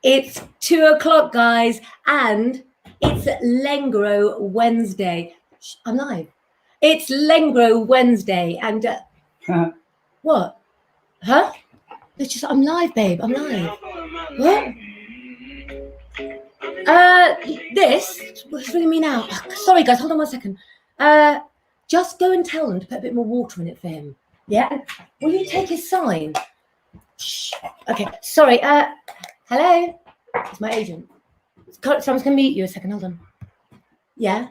It's 2:00, guys, and it's Lengro Wednesday. I'm live. It's Lengro Wednesday, and what? Huh? It's just I'm live, babe. I'm live. What? This? What's ringing me now? Oh, sorry, guys. Hold on 1 second. Just go and tell them to put a bit more water in it for him. Yeah. Will you take his sign? Shh. Okay. Sorry. Hello. It's my agent. Someone's going to meet you a second. Hold on. Yeah.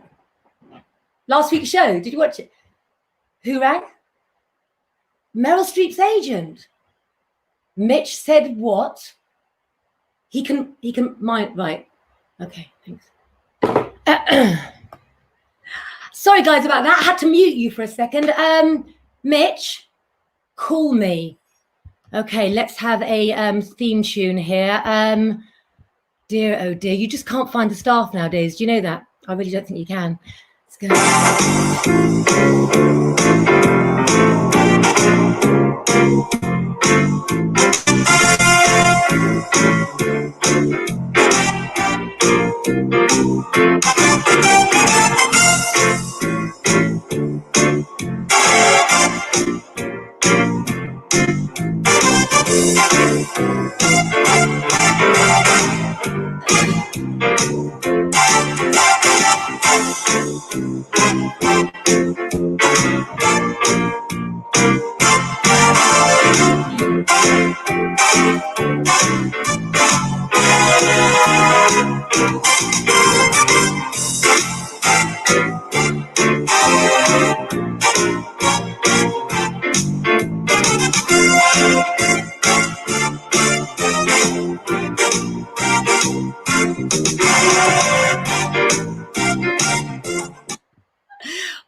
Last week's show. Did you watch it? Who rang? Meryl Streep's agent. Mitch said what? He can mind. Right. Okay. Thanks. Sorry, guys, about that. I had to mute you for a second. Mitch, call me. Okay, let's have a theme tune here. Dear, oh dear, you just can't find the staff nowadays. Do you know that? I really don't think you can. Let's go.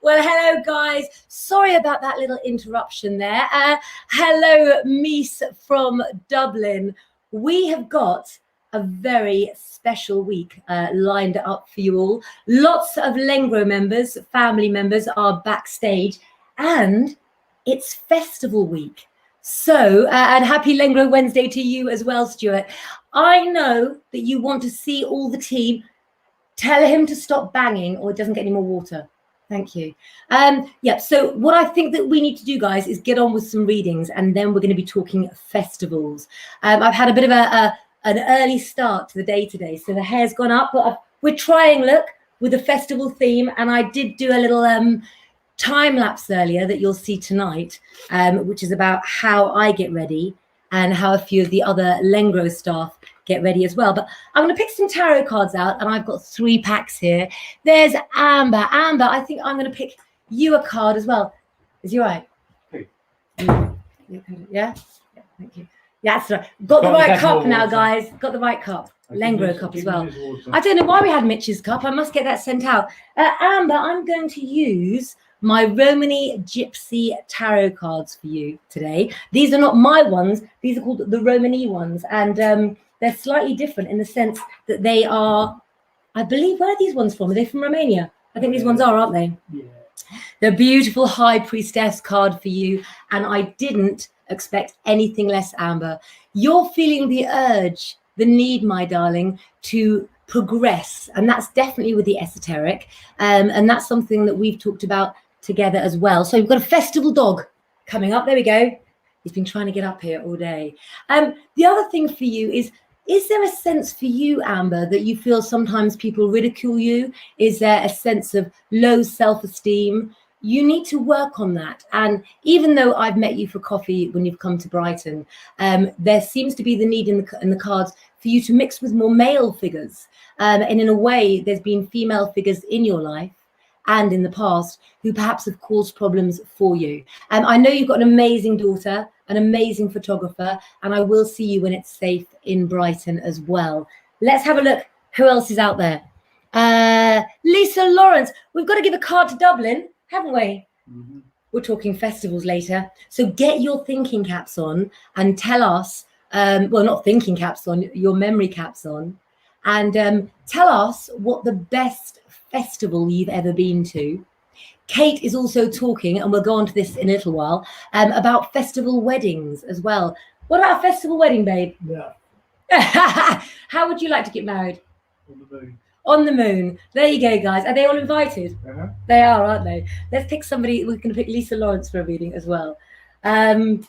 Well, hello, guys. Sorry about that little interruption there. Hello, Mies from Dublin. We have got a very special week lined up for you all. Lots of Lengro members, family members are backstage, and it's festival week. So, and happy Lengro Wednesday to you as well, Stuart. I know that you want to see all the team. Tell him to stop banging or it doesn't get any more water. Thank you. Yeah, so what I think that we need to do, guys, is get on with some readings, and then we're going to be talking festivals. I've had a bit of an early start to the day today, so the hair's gone up, but we're trying, look, with a festival theme, and I did do a little time lapse earlier that you'll see tonight, which is about how I get ready and how a few of the other Lengro staff get ready as well. But I'm going to pick some tarot cards out, and I've got 3 packs here. There's Amber. Amber, I think I'm going to pick you a card as well. Is you right? Hey. Yeah? Thank you. Yeah, that's right. Got the right cup now, guys. Got the right cup. Lengro cup as well. I don't know why we had Mitch's cup. I must get that sent out. Amber, I'm going to use my Romany Gypsy tarot cards for you today. These are not my ones. These are called the Romany ones. And they're slightly different in the sense that they are, I believe, where are these ones from? Are they from Romania? I think these ones are, aren't they? Yeah. The beautiful High Priestess card for you. And I didn't expect anything less, Amber. You're feeling the urge, the need, my darling, to progress. And that's definitely with the esoteric. And that's something that we've talked about together as well. So we've got a festival dog coming up. There we go. He's been trying to get up here all day. The other thing for you is there a sense for you, Amber, that you feel sometimes people ridicule you? Is there a sense of low self-esteem? You need to work on that. And even though I've met you for coffee when you've come to Brighton, there seems to be the need in the cards for you to mix with more male figures. And in a way, there's been female figures in your life and in the past who perhaps have caused problems for you. I know you've got an amazing daughter, an amazing photographer, and I will see you when it's safe in Brighton as well. Let's have a look who else is out there. Lisa Lawrence, we've got to give a card to Dublin, haven't we? Mm-hmm. We're talking festivals later. So get your thinking caps on and tell us, well, not thinking caps on, your memory caps on, and tell us what the best festival you've ever been to. Kate is also talking, and we'll go on to this in a little while, about festival weddings as well. What about a festival wedding, babe? Yeah. How would you like to get married? On the moon. On the moon. There you go, guys. Are they all invited? Uh-huh. They are, aren't they? Let's pick somebody. We're going to pick Lisa Lawrence for a reading as well. I'm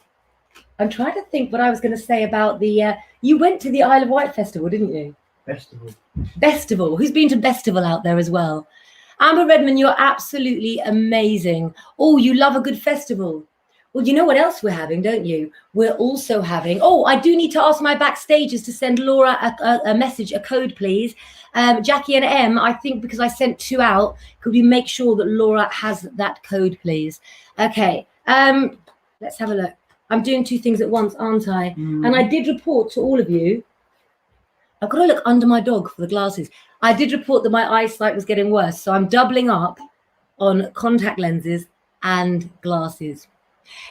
trying to think what I was going to say about the. You went to the Isle of Wight festival, didn't you? Festival. Who's been to Festival out there as well? Amber Redman, you're absolutely amazing. Oh, you love a good festival. Well, you know what else we're having, don't you? We're also having, I do need to ask my backstagers to send Laura a message, a code, please. Jackie and Em, I think because I sent 2 out, could we make sure that Laura has that code, please? Okay, let's have a look. I'm doing 2 things at once, aren't I? And I did report to all of you. I've got to look under my dog for the glasses. I did report that my eyesight was getting worse, so I'm doubling up on contact lenses and glasses.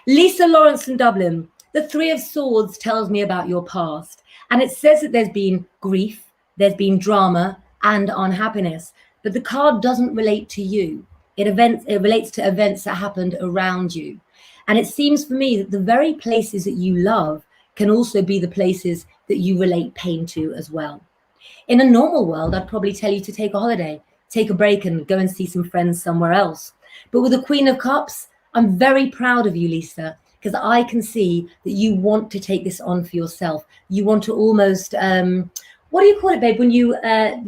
Lisa Lawrence from Dublin, the 3 of Swords tells me about your past, and it says that there's been grief, there's been drama and unhappiness, but the card doesn't relate to you. It relates to events that happened around you. And it seems for me that the very places that you love can also be the places that you relate pain to as well. In a normal world, I'd probably tell you to take a holiday, take a break and go and see some friends somewhere else. But with the Queen of Cups, I'm very proud of you, Lisa, because I can see that you want to take this on for yourself. You want to almost, what do you call it, babe, when you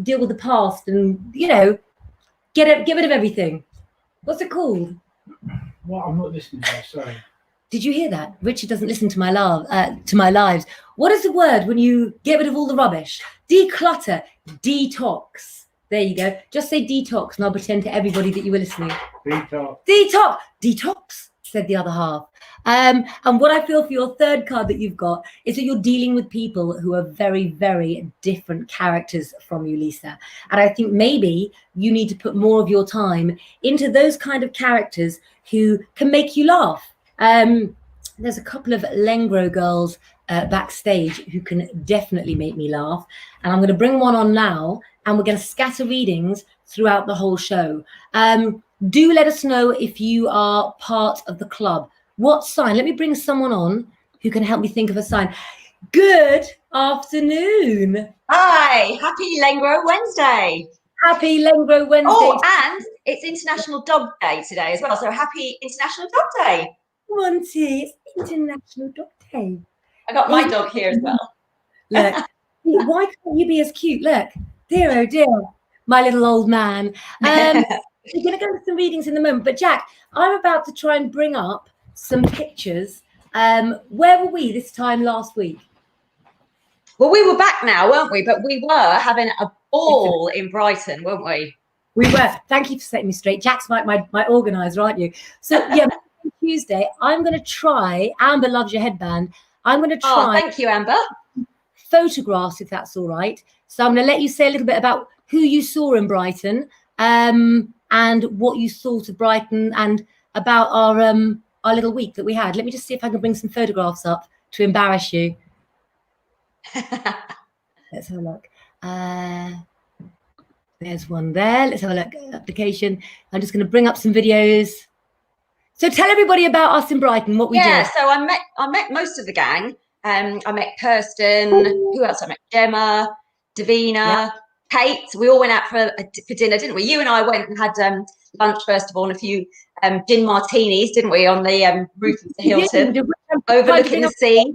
deal with the past and, you know, get rid of everything? What's it called? Well, I'm not listening to you, sorry. Did you hear that? Richard doesn't listen to my lives. What is the word when you get rid of all the rubbish? Declutter, detox. There you go. Just say detox and I'll pretend to everybody that you were listening. Detox, said the other half. And what I feel for your 3rd card that you've got is that you're dealing with people who are very, very different characters from you, Lisa. And I think maybe you need to put more of your time into those kind of characters who can make you laugh. There's a couple of Lengro girls backstage who can definitely make me laugh. And I'm going to bring one on now, and we're going to scatter readings throughout the whole show. Do let us know if you are part of the club. What sign? Let me bring someone on who can help me think of a sign. Good afternoon. Hi, happy Lengro Wednesday. Happy Lengro Wednesday. Oh, and it's International Dog Day today as well. So happy International Dog Day. Monty, it's International Dog Day. I got my dog here as well. Look, why can't you be as cute? Look, dear, oh dear, my little old man. We're going to go into some readings in the moment. But Jack, I'm about to try and bring up some pictures. Where were we this time last week? Well, we were back now, weren't we? But we were having a ball in Brighton, weren't we? We were. Thank you for setting me straight. Jack's my organizer, aren't you? So, yeah, Tuesday, I'm going to try. Amber loves your headband. I'm going to try. Oh, thank you, Amber. Photographs, if that's all right. So I'm going to let you say a little bit about who you saw in Brighton, and what you thought of Brighton, and about our little week that we had. Let me just see if I can bring some photographs up to embarrass you. Let's have a look. There's one there. Let's have a look. Application. I'm just going to bring up some videos. So tell everybody about us in Brighton, what we did. Yeah, so I met most of the gang. I met Kirsten. Who else? I met Gemma, Davina, Kate. We all went out for dinner, didn't we? You and I went and had lunch first of all, and a few gin martinis, didn't we, on the roof of the Hilton, overlooking the sea.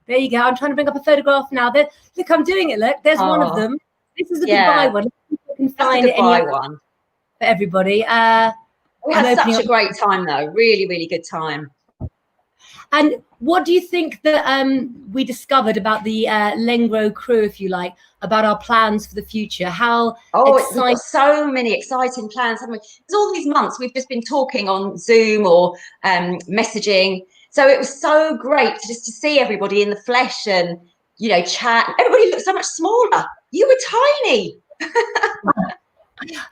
There you go. I'm trying to bring up a photograph now. Look, I'm doing it. Look, there's one of them. This is a goodbye one. You can find That's a goodbye one for everybody. We had such a great time, though. Really, really good time. And what do you think that we discovered about the Lengro crew, if you like, about our plans for the future? How we've got so many exciting plans, haven't we? Because all these months we've just been talking on Zoom or messaging. So it was so great to see everybody in the flesh and, you know, chat. Everybody looked so much smaller. You were tiny.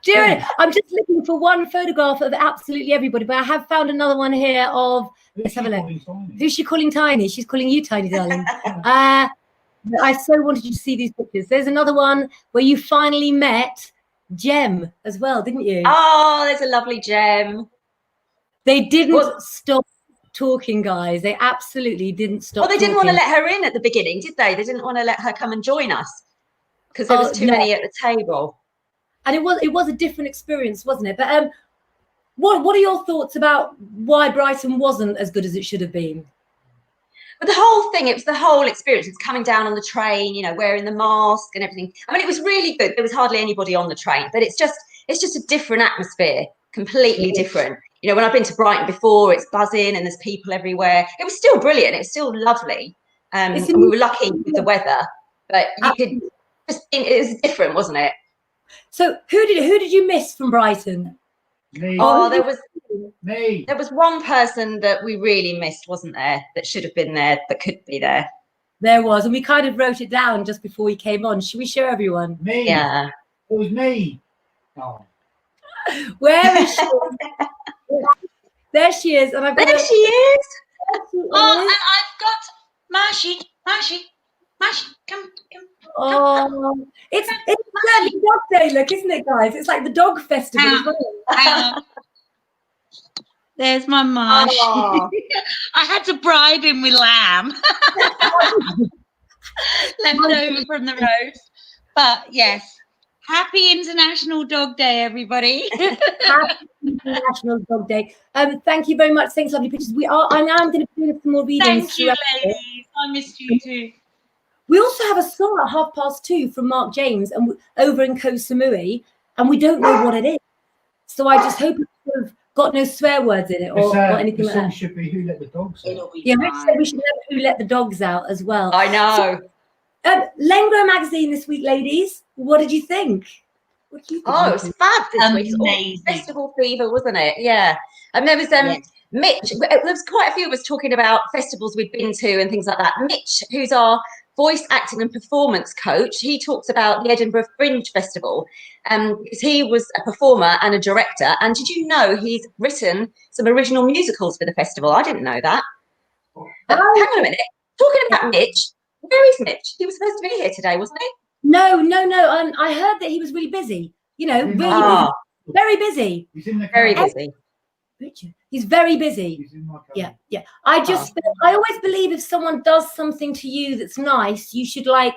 Dear, I'm just looking for one photograph of absolutely everybody, but I have found another one here of, let's have a look. Who's she calling tiny? She's calling you tiny, darling. I so wanted you to see these pictures. There's another one where you finally met Jem as well, didn't you? Oh, there's a lovely Jem. They didn't stop talking, guys. They absolutely didn't stop. Well, they didn't want to talking. let her in at the beginning, did they? They didn't want to let her come and join us because there was too many at the table. And it was a different experience, wasn't it? But what are your thoughts about why Brighton wasn't as good as it should have been? But the whole thing, it was the whole experience. It's coming down on the train, you know, wearing the mask and everything. I mean, it was really good. There was hardly anybody on the train, but it's just a different atmosphere, completely different. You know, when I've been to Brighton before, it's buzzing and there's people everywhere. It was still brilliant. It was still lovely. And we were lucky with the weather, but you could just think it was different, wasn't it? So who did you miss from Brighton? Me. Oh, there was one person that we really missed, wasn't there? That should have been there, that could be there. There was, and we kind of wrote it down just before we came on. Should we show everyone? Me. Yeah. It was me. Oh. Where is she? There she is, and There she is. Oh, and I've got Marshy, come. Oh, it's exactly dog day, look, isn't it, guys? It's like the dog festival as well. There's my Marsh. Oh. I had to bribe him with lamb. Left over from the roast. But yes, happy International Dog Day, everybody. Happy International Dog Day. Thank you very much. Thanks, lovely pictures. I'm going to be doing some more readings. Thank you, ladies. I missed you too. We also have a song at 2:30 from Mark James and over in Koh Samui, and we don't know what it is. So I just hope it's sort of got no swear words in it or anything like that. Should be Who Let the Dogs Out. It'll be Rich said we should know Who Let the Dogs Out as well. I know. So, Lengro magazine this week, ladies. What did you think? Oh, it was fab this week. Amazing. Festival fever, wasn't it? Yeah. And there was Mitch. There was quite a few of us talking about festivals we'd been to and things like that. Mitch, who's our voice acting and performance coach, he talks about the Edinburgh Fringe Festival because he was a performer and a director. And did you know he's written some original musicals for the festival? I didn't know that. Hang on a minute. Talking about Mitch, where is Mitch? He was supposed to be here today, wasn't he? No. I heard that he was really busy. You know, really busy. Very busy. He's in the Very car. busy. Richard, he's very busy. He's in my car. Yeah. I always believe if someone does something to you that's nice, you should like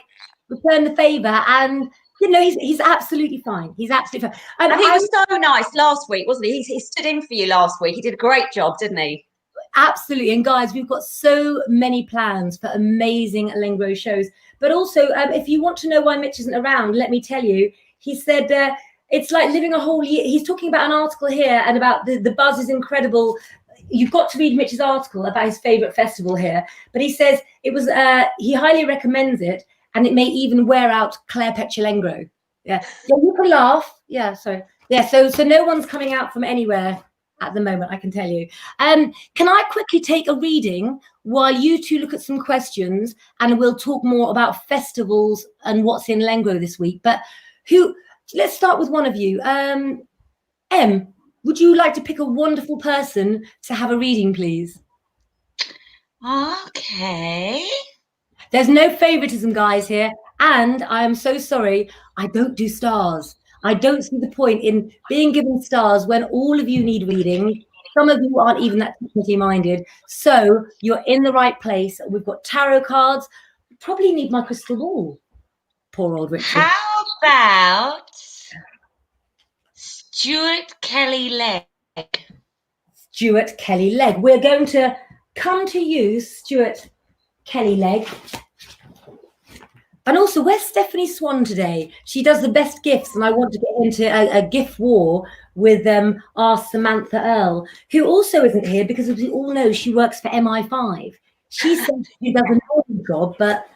return the favor. And you know, he's absolutely fine. He's absolutely fine. And he was so nice last week, wasn't he? He stood in for you last week. He did a great job, didn't he? Absolutely. And guys, we've got so many plans for amazing Lengro shows. But also, if you want to know why Mitch isn't around, let me tell you. He said it's like living a whole year. He's talking about an article here and about the buzz is incredible. You've got to read Mitch's article about his favourite festival here. But he says it was he highly recommends it, and it may even wear out Claire Petulengro. Yeah, you can laugh. Yeah, so no one's coming out from anywhere at the moment, I can tell you. Can I quickly take a reading while you two look at some questions, and we'll talk more about festivals and what's in Lengro this week. But let's start with one of you. Em, would you like to pick a wonderful person to have a reading, please? Okay. There's no favoritism, guys, here. And I am so sorry, I don't do stars. I don't see the point in being given stars when all of you need reading. Some of you aren't even that technically minded. So you're in the right place. We've got tarot cards. We probably need my crystal ball. Poor old Richard. How about Stuart Kelly Legg? Stuart Kelly Legg. We're going to come to you, Stuart Kelly Legg. And also, where's Stephanie Swan today? She does the best gifts, and I want to get into a gift war with our Samantha Earle, who also isn't here because, as we all know, she works for MI5. She says she does a normal job, but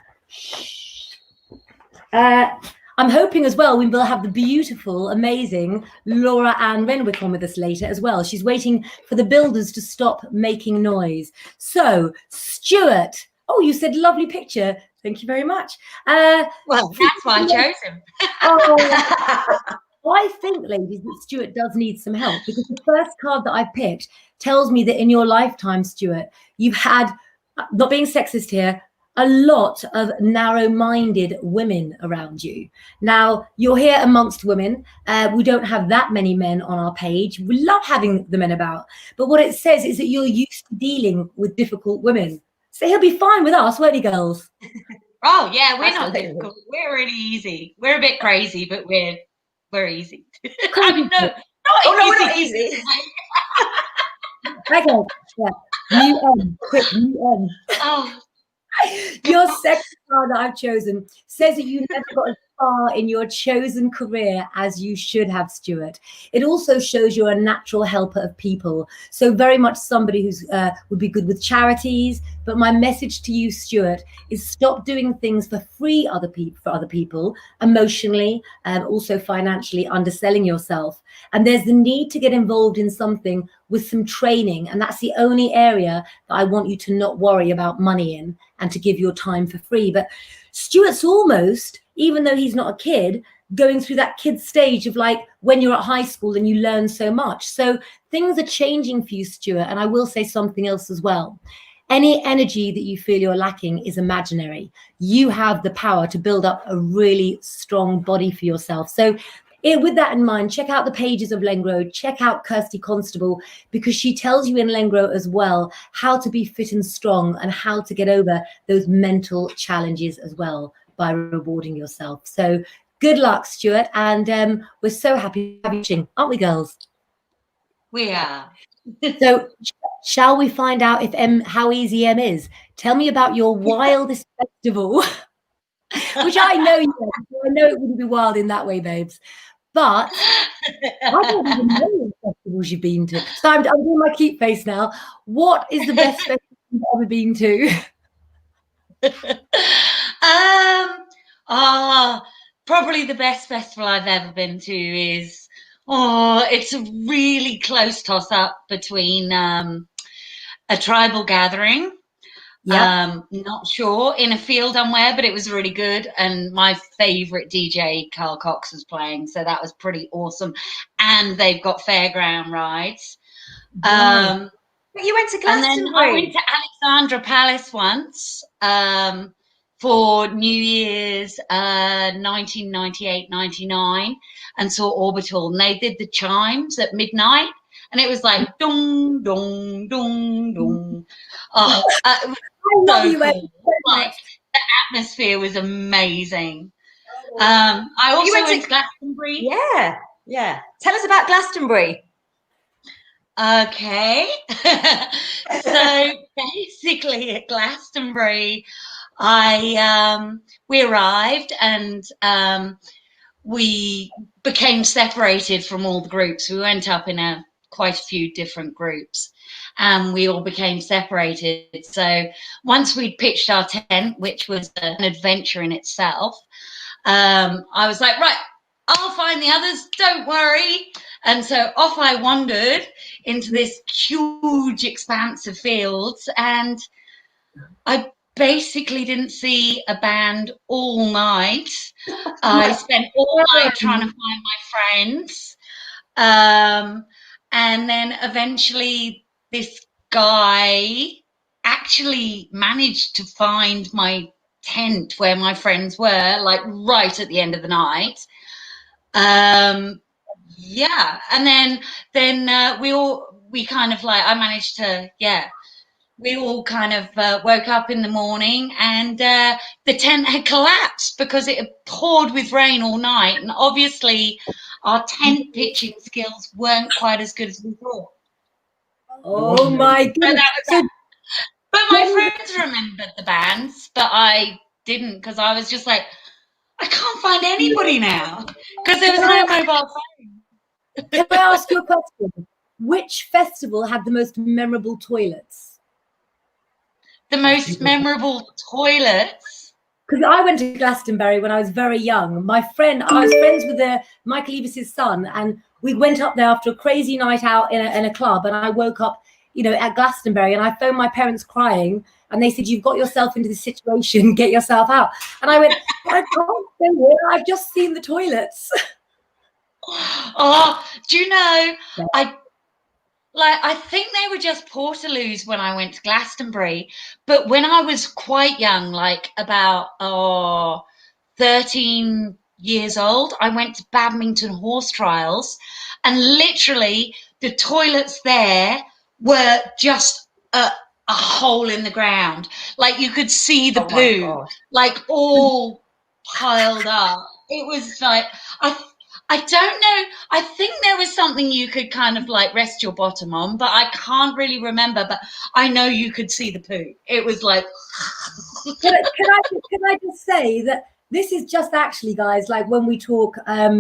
I'm hoping as well we will have the beautiful, amazing Laura Ann Renwick on with us later as well. She's waiting for the builders to stop making noise. So, Stuart, oh, you said lovely picture. Thank you very much. Well, that's why I chose him. I think, ladies, that Stuart does need some help because the first card that I picked tells me that in your lifetime, Stuart, you've had, not being sexist here, a lot of narrow-minded women around you. Now, you're here amongst women. We don't have that many men on our page. We love having the men about. But what it says is that you're used to dealing with difficult women. So he'll be fine with us, won't he, girls? Oh yeah, we're not Absolutely. difficult. We're really easy. We're a bit crazy, but we're easy. Crazy. I mean, no, not Oh no, we're easy. not easy. Okay, yeah. New M, quick, new M. Oh, Your second card that I've chosen says that you never got as far in your chosen career as you should have, Stuart. It also shows you're a natural helper of people. So very much somebody who's would be good with charities. But my message to you, Stuart, is stop doing things for free for other people, emotionally and also financially underselling yourself. And there's the need to get involved in something with some training. And that's the only area that I want you to not worry about money in and to give your time for free. But Stuart's almost, even though he's not a kid, going through that kid stage of like when you're at high school and you learn so much. So things are changing for you, Stuart. And I will say something else as well. Any energy that you feel you're lacking is imaginary. You have the power to build up a really strong body for yourself. So with that in mind, check out the pages of Lengro, check out Kirsty Constable, because she tells you in Lengro as well how to be fit and strong and how to get over those mental challenges as well by rewarding yourself. So good luck, Stuart. And we're so happy to have you watching, aren't we, girls? we are. So shall we find out if how easy M is? Tell me about your wildest festival, which I know you know. I know it wouldn't be wild in that way, babes. But I don't even know what festivals you've been to. So I'm doing my cute face now. What is the best festival you've ever been to? Probably the best festival I've ever been to is, it's a really close toss up between a tribal gathering. Yeah. Not sure, in a field somewhere, but it was really good. And my favorite DJ, Carl Cox, was playing, so that was pretty awesome. And they've got fairground rides. But you went to Glastonbury. And then I went to Alexandra Palace once for New Year's 1998-99 and saw Orbital. And they did the chimes at midnight. And it was like, dong, dong, dong, dong. Oh, it was so cool. Like, the atmosphere was amazing. I also went to Glastonbury. Yeah. Tell us about Glastonbury. Okay. So basically at Glastonbury, we arrived and we became separated from all the groups. We went up in quite a few different groups and we all became separated. So once we'd pitched our tent, which was an adventure in itself, I was like, right, I'll find the others, don't worry. And so off I wandered into this huge expanse of fields, and I basically didn't see a band all night. I spent all night trying to find my friends. And then eventually this guy actually managed to find my tent where my friends were, like right at the end of the night. Yeah, and then we kind of like, I managed to, we all kind of woke up in the morning and the tent had collapsed because it had poured with rain all night, and obviously our tent pitching skills weren't quite as good as we thought. Oh my goodness. But my friends remembered the bands, but I didn't, because I was just like, I can't find anybody now because there was no mobile phone. Can I ask you a question? Which festival had the most memorable toilets? The most memorable toilets? Because I went to Glastonbury when I was very young. I was friends with Michael Eavis's son, and we went up there after a crazy night out in a club, and I woke up, at Glastonbury, and I phoned my parents crying, and they said, "You've got yourself into this situation, get yourself out." And I went, "I can't stay here, I've just seen the toilets." Oh, do you know, Like, I think they were just Portaloos when I went to Glastonbury. But when I was quite young, like about 13 years old, I went to badminton horse trials, and literally the toilets there were just a hole in the ground. Like, you could see the Oh my poo, God. like, all piled up. It was like, I don't know. I think there was something you could kind of like rest your bottom on, but I can't really remember. But I know you could see the poo. It was like. Can I just say that this is just actually, guys, like when we talk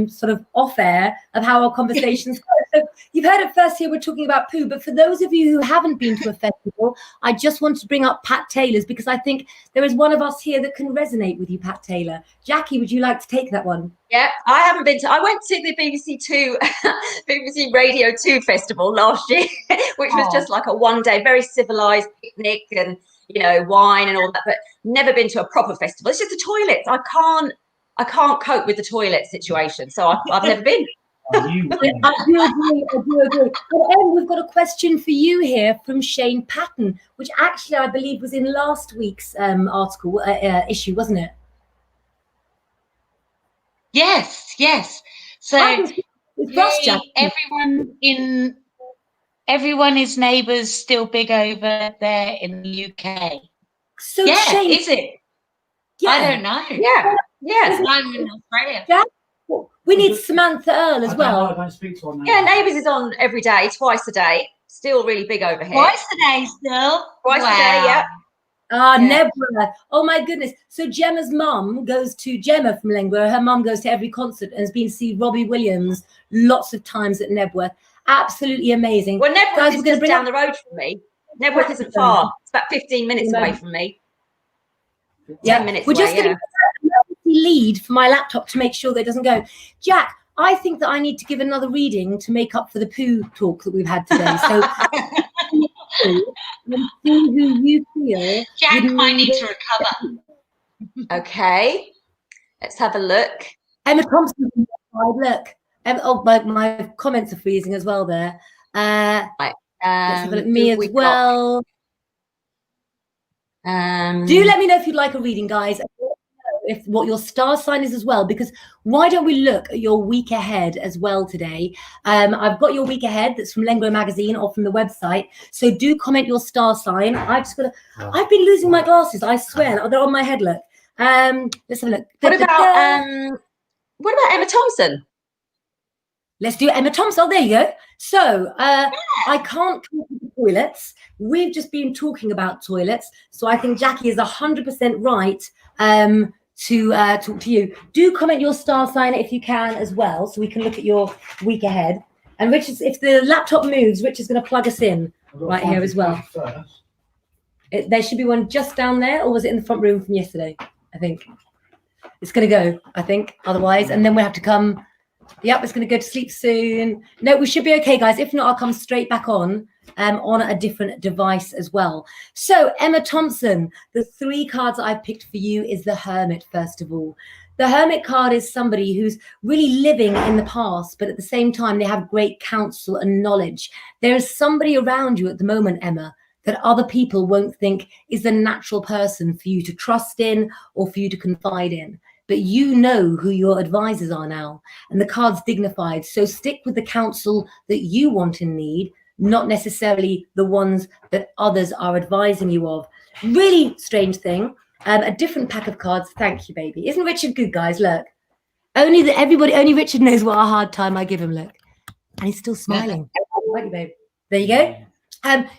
sort of off air of how our conversations go. So you've heard it first here, we're talking about poo, but for those of you who haven't been to a festival, I just want to bring up Pat Taylor's, because I think there is one of us here that can resonate with you, Pat Taylor. Jackie, would you like to take that one? Yeah, I haven't been to. I went to the BBC Two, BBC Radio 2 festival last year, which was just like a one-day, very civilized picnic and wine and all that. But never been to a proper festival. It's just the toilets. I can't cope with the toilet situation, so I've never been. I do agree. But Em, we've got a question for you here from Shane Patton, which actually I believe was in last week's article issue, wasn't it? Yes. So it's Ross, Jackie. everyone is neighbours still big over there in the UK. So yeah, Shane, is it? Yeah. I don't know. Yeah. I'm in Australia. Jack? We need Samantha Earl as well. I don't speak to her. Yeah, Neighbours is on every day, twice a day. Still really big over here. Twice a day still? Twice a day, yeah. Nebula. Oh my goodness. So Gemma's mum goes to Gemma from Lengro. Her mum goes to every concert and has been to see Robbie Williams lots of times at Nebworth. Absolutely amazing. Well, Nebworth is just down the road from me. Nebworth isn't far. It's about 15 minutes away from me. 10 minutes We're away, just going to lead for my laptop to make sure that it doesn't go. Jack, I think that I need to give another reading to make up for the poo talk that we've had today. So and see who you feel. Jack might need to recover. Okay, let's have a look. Emma Thompson, look. My comments are freezing as well there. Right. Let's have a look. Me as well. Do let me know if you'd like a reading, guys. If what your star sign is as well, because why don't we look at your week ahead as well today? I've got your week ahead that's from Lengro magazine or from the website, so do comment your star sign. I've been losing my glasses, I swear. They're on my head. Look. Let's have a look. What about Emma Thompson? Let's do Emma Thompson. Oh, there you go. So I can't talk about toilets. We've just been talking about toilets, so I think Jackie is 100% right to talk to you. Do comment your star sign if you can as well, so we can look at your week ahead. And Richard, if the laptop moves, Richard's going to plug us in right here as well. There should be one just down there, or was it in the front room from yesterday? I think it's going to go. I think otherwise, and then we have to come. Yep, it's going to go to sleep soon. No, we should be okay, guys. If not, I'll come straight back on a different device as well. So, Emma Thompson, the 3 cards I've picked for you is the Hermit, first of all. The Hermit card is somebody who's really living in the past, but at the same time, they have great counsel and knowledge. There is somebody around you at the moment, Emma, that other people won't think is the natural person for you to trust in or for you to confide in. But you know who your advisors are now, and the card's dignified. So stick with the counsel that you want and need, not necessarily the ones that others are advising you of. Really strange thing. A different pack of cards. Thank you, baby. Isn't Richard good, guys? Look. Only Richard knows what a hard time I give him. Look. And he's still smiling. Thank you, babe. There you go.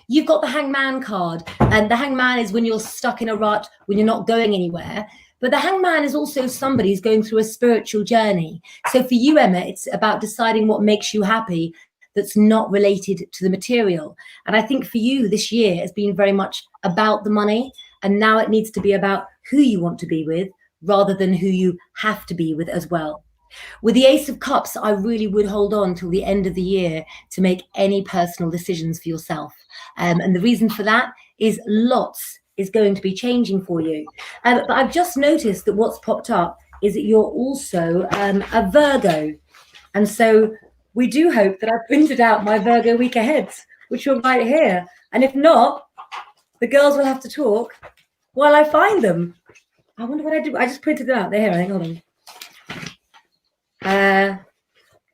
You've got the Hangman card. And the Hangman is when you're stuck in a rut, when you're not going anywhere. But the Hangman is also somebody who's going through a spiritual journey. So for you, Emma, it's about deciding what makes you happy that's not related to the material. And I think for you, this year has been very much about the money. And now it needs to be about who you want to be with rather than who you have to be with as well. With the Ace of Cups, I really would hold on till the end of the year to make any personal decisions for yourself. And the reason for that is lots is going to be changing for you. But I've just noticed that what's popped up is that you're also a Virgo. And so we do hope that I've printed out my Virgo week ahead, which are right here. And if not, the girls will have to talk while I find them. I wonder what I did. I just printed them out. They're here, I think. Hold on.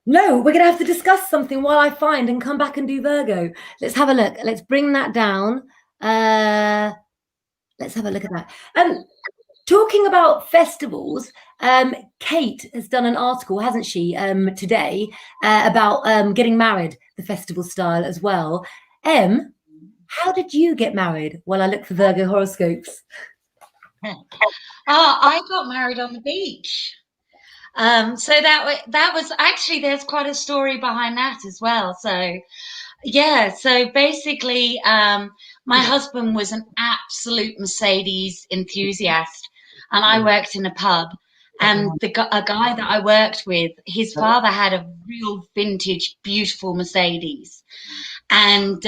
No, we're going to have to discuss something while I find and come back and do Virgo. Let's have a look. Let's bring that down. Let's have a look at that. Talking about festivals, Kate has done an article, hasn't she, today about getting married, the festival style as well. How did you get married? While I look for Virgo horoscopes. I got married on the beach. So that was actually, there's quite a story behind that as well. So yeah, so basically, my husband was an absolute Mercedes enthusiast, and I worked in a pub. And a guy that I worked with, his father had a real vintage, beautiful Mercedes, and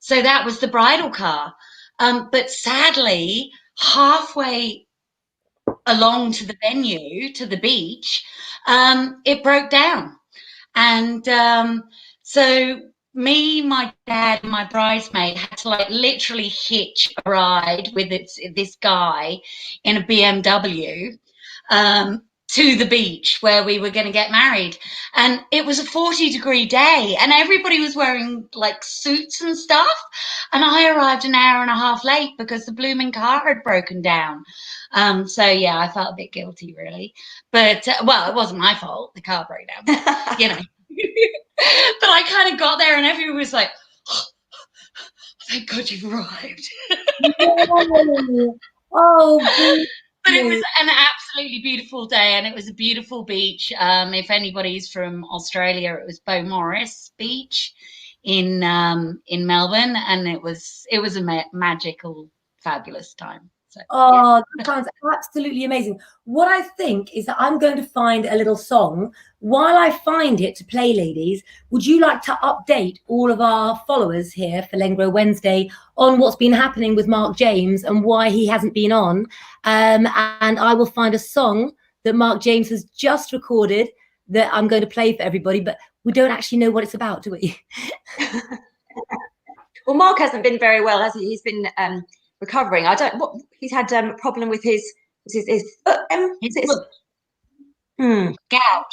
so that was the bridal car. But sadly, halfway along to the venue, to the beach, it broke down. And so me, my dad, and my bridesmaid had to like literally hitch a ride with this guy in a BMW to the beach where we were going to get married. And it was a 40-degree day and everybody was wearing like suits and stuff. And I arrived an hour and a half late because the blooming car had broken down. So yeah, I felt a bit guilty really, but well, it wasn't my fault. The car broke down, you know. But I kind of got there and everyone was like, oh, thank God you've arrived. Oh, but it was an absolutely beautiful day and it was a beautiful beach. If anybody's from Australia, it was Beaumaris Beach in Melbourne, and it was a magical, fabulous time. So, oh, that sounds absolutely amazing. What I think is that I'm going to find a little song. While I find it to play, ladies, would you like to update all of our followers here for Lengro Wednesday on what's been happening with Mark James and why he hasn't been on? And I will find a song that Mark James has just recorded that I'm going to play for everybody, but we don't actually know what it's about, do we? Well, Mark hasn't been very well, has he? He's been recovering. He's had a problem with his foot. Gout.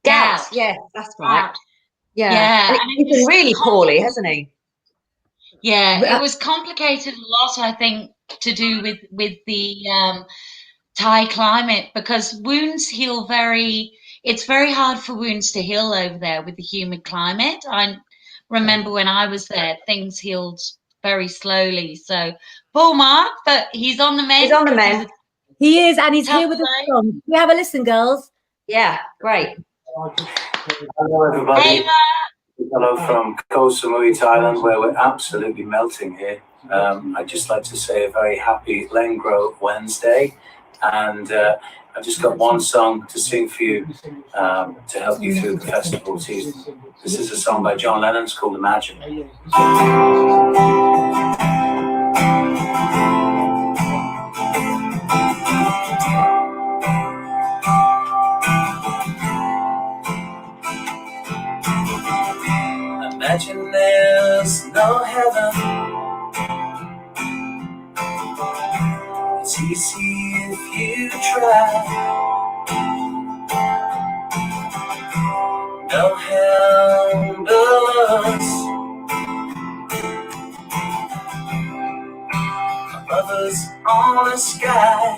Yes, that's right. Yeah. And he's been really poorly, hasn't he? Yeah, it was complicated a lot, I think, to do with the Thai climate, because wounds heal it's very hard for wounds to heal over there with the humid climate. I remember when I was there, things healed very slowly. So poor Mark, but he's on the mend. He's on the mend. He is, and he's here with a song. We have a listen, girls. Yeah, great. Hello, everybody. Hey, Mark. Hello from Koh Samui, Thailand, where we're absolutely melting here. I'd just like to say a very happy Lengro Wednesday, and I've just got one song to sing for you to help you through the festival season. This is a song by John Lennon. It's called Imagine. Imagine there's no heaven. It's easy if you try. No hell below us. Above us on the sky.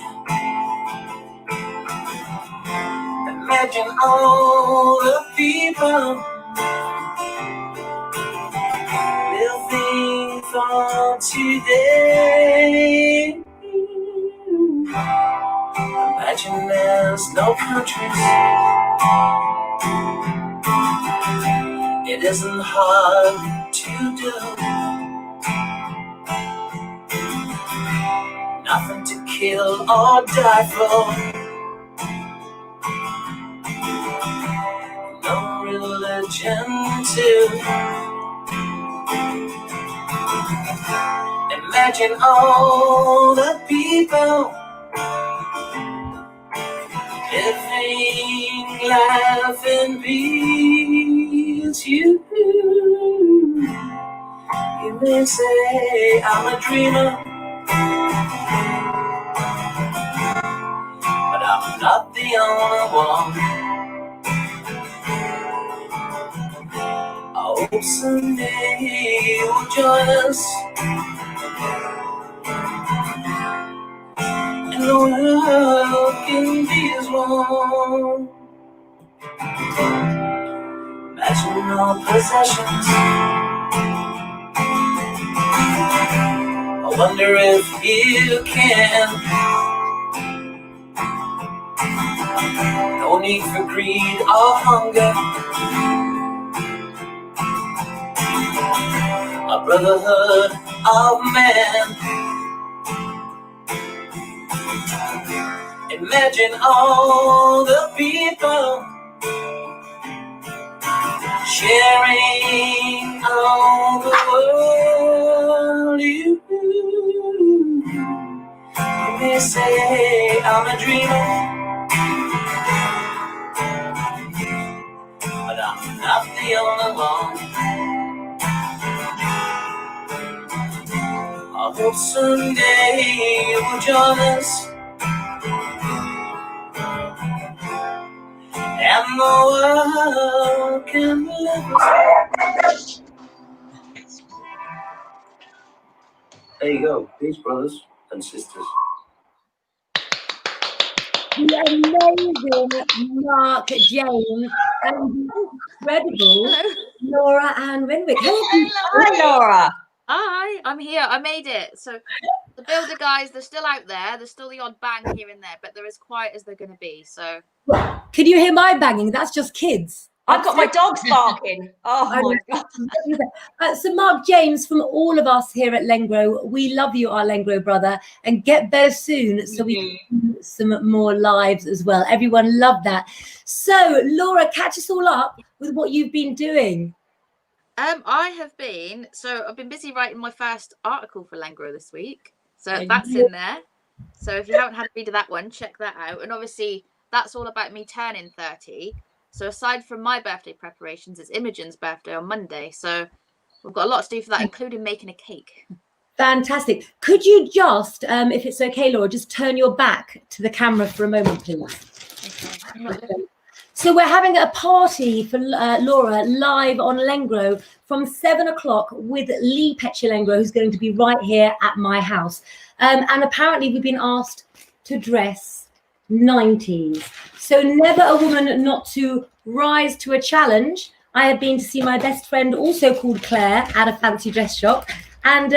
Imagine all the people living for today. Imagine there's no countries. It isn't hard to do. Nothing to kill or die for. No religion too. Imagine all the people living life in peace. You They say I'm a dreamer, but I'm not the only one. I hope someday you'll join us, and the world can be as one. Imagine no possessions. I wonder if you can. No need for greed or hunger. A brotherhood of man. Imagine all the people sharing all the world. You may say I'm a dreamer, but I'm not the only one. I hope someday you'll join us, and the world can live us. There you go. Peace, brothers and sisters. The amazing Mark James and the incredible Laura Ann Renwick. Hi, Laura. Hi, I'm here. I made it. So the builder guys, they're still out there. There's still the odd bang here and there, but they're as quiet as they're going to be. So Can you hear my banging? That's just kids. I've got my dogs barking. Oh my God. So Mark James, from all of us here at Lengro, we love you, our Lengro brother, and get better soon so we can do some more lives as well. Everyone loved that. So Laura, catch us all up with what you've been doing. I've been busy writing my first article for Lengro this week. So that's in there. So if you haven't had a read of that one, check that out. And obviously that's all about me turning 30. So aside from my birthday preparations, it's Imogen's birthday on Monday. So we've got a lot to do for that, including making a cake. Fantastic. Could you just, if it's okay, Laura, just turn your back to the camera for a moment, please? Okay. So we're having a party for Laura live on Lengro from 7 o'clock with Lee Petulengro, who's going to be right here at my house. And apparently we've been asked to dress 90s. So never a woman not to rise to a challenge. I have been to see my best friend, also called Claire, at a fancy dress shop. And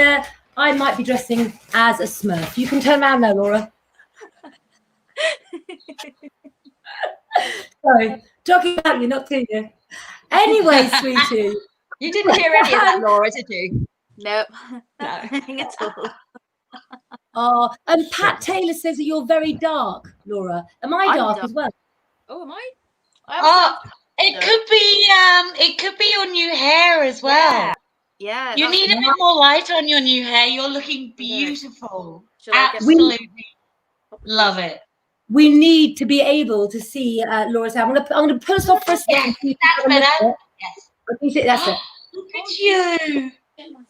I might be dressing as a Smurf. You can turn around now, Laura. Sorry, talking about you, not to you. Anyway, sweetie. You didn't hear any of that, Laura, did you? Nope. No. Nothing at all. Oh, and Pat Taylor says that you're very dark, Laura. Am I dark as well? Oh, am I? It could be your new hair as well. Yeah. You need a bit more light on your new hair. You're looking beautiful. Absolutely love it. We need to be able to see Laura's hair. I'm gonna put us off for a second. Yes, that's better. Yes. That's it. Look at you.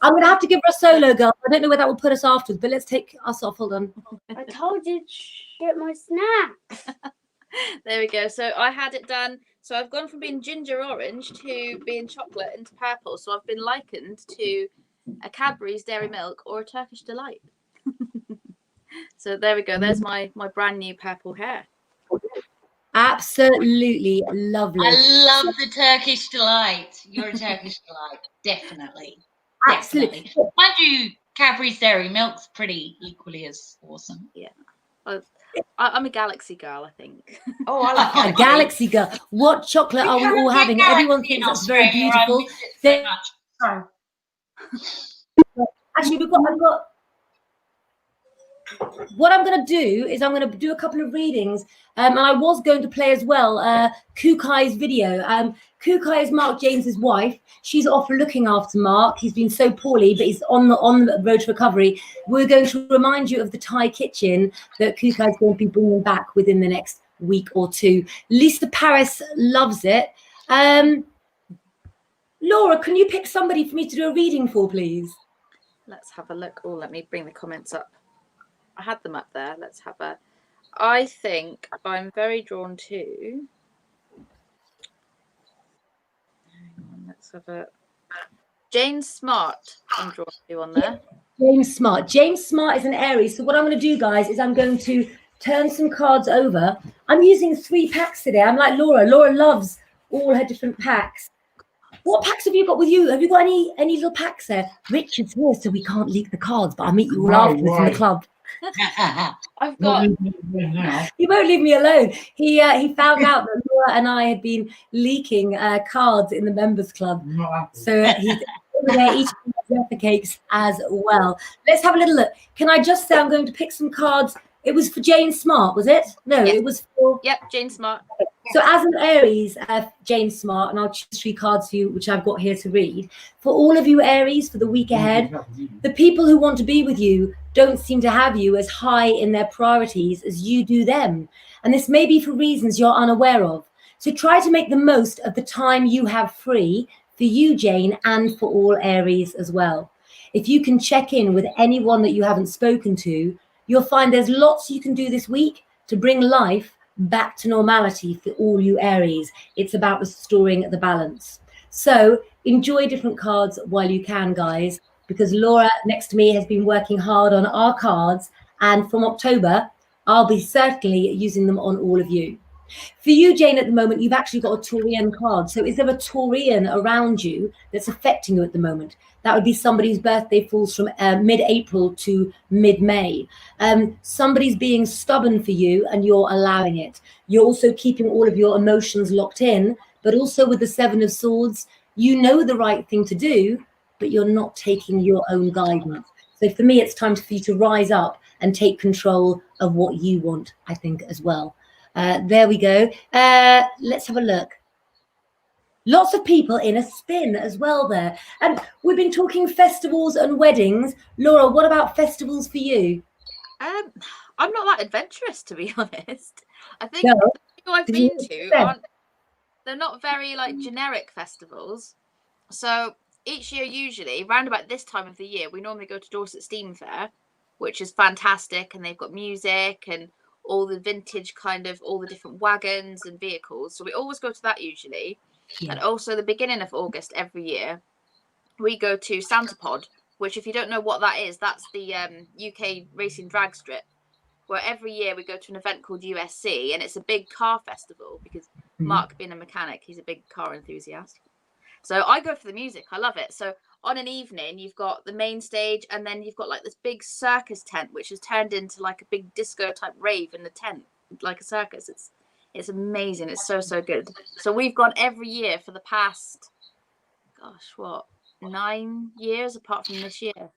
I'm gonna have to give her a solo, girl. I don't know where that will put us afterwards, but let's take us off. Hold on. I told you to get my snack. There we go. So I had it done. So I've gone from being ginger orange to being chocolate into purple. So I've been likened to a Cadbury's Dairy Milk or a Turkish Delight. So there we go. There's my brand new purple hair. Absolutely lovely. I love the Turkish Delight. You're a Turkish Delight. Definitely. Absolutely. Mind you, Cadbury's Dairy Milk's pretty equally as awesome. Yeah. I'm a Galaxy girl, I think. Oh, I like a Galaxy girl. What chocolate are we all having? Everyone thinks that's very beautiful. Actually, I've got. What I'm going to do is I'm going to do a couple of readings, and I was going to play as well Kukai's video. Kukai is Mark James's wife. She's off looking after Mark. He's been so poorly, but he's on the road to recovery. We're going to remind you of the Thai kitchen that Kukai is going to be bringing back within the next week or two. Lisa Paris loves it. Laura, can you pick somebody for me to do a reading for, please? Let's have a look. Oh, let me bring the comments up. I had them up there. Let's have a. I think I'm very drawn to. Hang on, let's have a. Jane Smart. I'm drawn to on there. James Smart. James Smart is an Aries. So what I'm going to do, guys, is I'm going to turn some cards over. I'm using 3 packs today. I'm like Laura. Laura loves all her different packs. What packs have you got with you? Have you got any little packs there? Richard's here, so we can't leak the cards, but I'll meet you all afterwards in the club. I've got. He won't leave me alone. He found out that Laura and I had been leaking cards in the members club. So he's over there eating the cakes as well. Let's have a little look. Can I just say I'm going to pick some cards? It was for Jane Smart, was it? No, Yes. It was for... Yep, Jane Smart. So as an Aries, Jane Smart, and I'll choose 3 cards for you, which I've got here to read. For all of you Aries, for the week ahead, the people who want to be with you don't seem to have you as high in their priorities as you do them. And this may be for reasons you're unaware of. So try to make the most of the time you have free for you, Jane, and for all Aries as well. If you can check in with anyone that you haven't spoken to, you'll find there's lots you can do this week to bring life back to normality for all you Aries. It's about restoring the balance. So enjoy different cards while you can, guys, because Laura next to me has been working hard on our cards, and from October, I'll be certainly using them on all of you. For you, Jane, at the moment, you've actually got a Taurian card. So is there a Taurian around you that's affecting you at the moment? That would be somebody whose birthday falls from mid-April to mid-May. Somebody's being stubborn for you and you're allowing it. You're also keeping all of your emotions locked in, but also with the 7 of Swords, you know the right thing to do, but you're not taking your own guidance. So for me, it's time for you to rise up and take control of what you want, I think, as well. There we go. Let's have a look. Lots of people in a spin as well there. And we've been talking festivals and weddings. Laura, what about festivals for you? I'm not that adventurous, to be honest. I think No. the people I've been to they're not very like generic festivals. So each year, usually around about this time of the year, we normally go to Dorset Steam Fair, which is fantastic, and they've got music and all the vintage kind of all the different wagons and vehicles. So we always go to that usually. Yeah. And also the beginning of August every year, we go to Santa Pod, which if you don't know what that is, that's the UK racing drag strip, where every year we go to an event called USC, and it's a big car festival because Mark, being a mechanic, he's a big car enthusiast. So I go for the music. I love it. So on an evening, you've got the main stage, and then you've got like this big circus tent, which has turned into like a big disco type rave in the tent, like a circus. It's amazing. It's so good. So we've gone every year for the past, 9 years, apart from this year.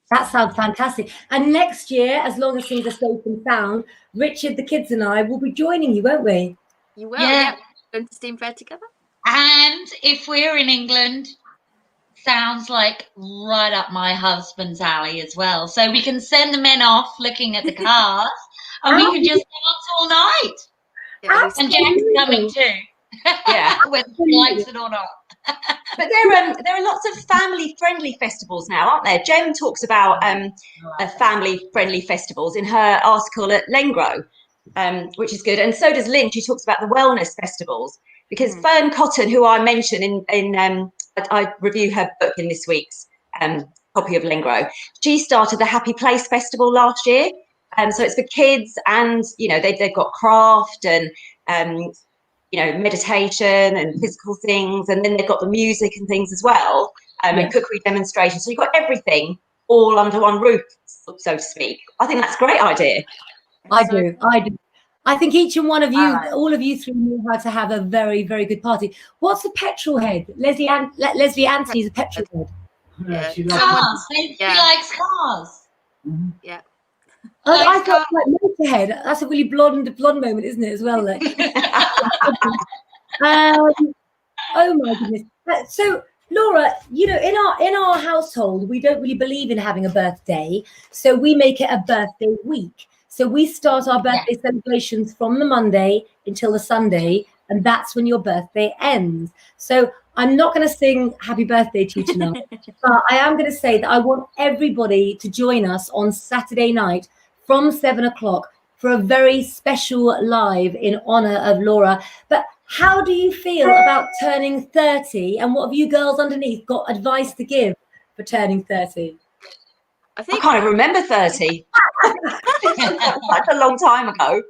That sounds fantastic. And next year, as long as things are safe and sound, Richard, the kids, and I will be joining you, won't we? You will, yeah. Going to Steam Fair together. And if we're in England, sounds like right up my husband's alley as well. So we can send the men off looking at the cars, and we can just dance all night. Yeah, and Jack's coming too. Yeah, whether he likes it or not. But there are lots of family-friendly festivals now, aren't there? Jem talks about family-friendly festivals in her article at Lengro, which is good. And so does Lynn. She talks about the wellness festivals, because Fern Cotton, who I mentioned I review her book in this week's copy of Lengro, she started the Happy Place Festival last year. So it's for kids, and they've got craft and meditation and physical things, and then they've got the music and things as well, and cookery demonstrations. So you've got everything all under one roof, so to speak. I think that's a great idea. I do. I think each and one of you, all of you three, know how to have a very, very good party. What's a petrol head? Leslie Anthony's a petrol head. Yeah, she Cars. She likes cars. Mm-hmm. Yeah. I thought like Motorhead. That's a really blonde moment, isn't it, as well? Like. Oh my goodness. So Laura, in our household, we don't really believe in having a birthday, so we make it a birthday week. So we start our birthday celebrations from the Monday until the Sunday, and that's when your birthday ends. So I'm not going to sing happy birthday to you tonight, but I am going to say that I want everybody to join us on Saturday night from 7 o'clock for a very special live in honor of Laura. But how do you feel about turning 30? And what have you girls underneath got advice to give for turning 30? I can't even remember 30. That's a long time ago.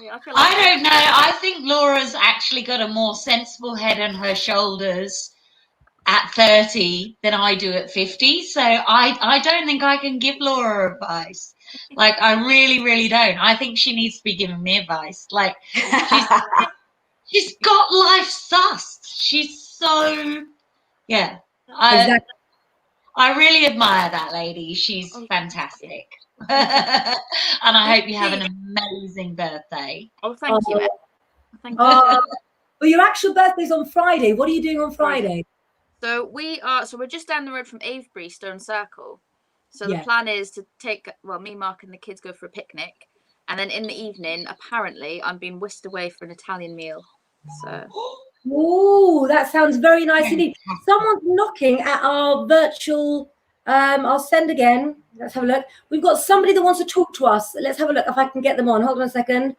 I don't know. I think Laura's actually got a more sensible head on her shoulders at 30 than I do at 50. So I don't think I can give Laura advice. Like, I really, really don't. I think she needs to be giving me advice. Like, she's got life sussed. She's so, yeah. Exactly. I really admire that lady. She's fantastic. And I hope you have an amazing birthday. Oh, thank you. Thank you. Well, your actual birthday's on Friday. What are you doing on Friday? So we're just down the road from Avebury Stone Circle. So the plan is to take, me, Mark, and the kids go for a picnic, and then in the evening, apparently, I'm being whisked away for an Italian meal. So. Oh, that sounds very nice indeed. Someone's knocking at our virtual. I'll send again. Let's have a look. We've got somebody that wants to talk to us. Let's have a look if I can get them on. Hold on a second.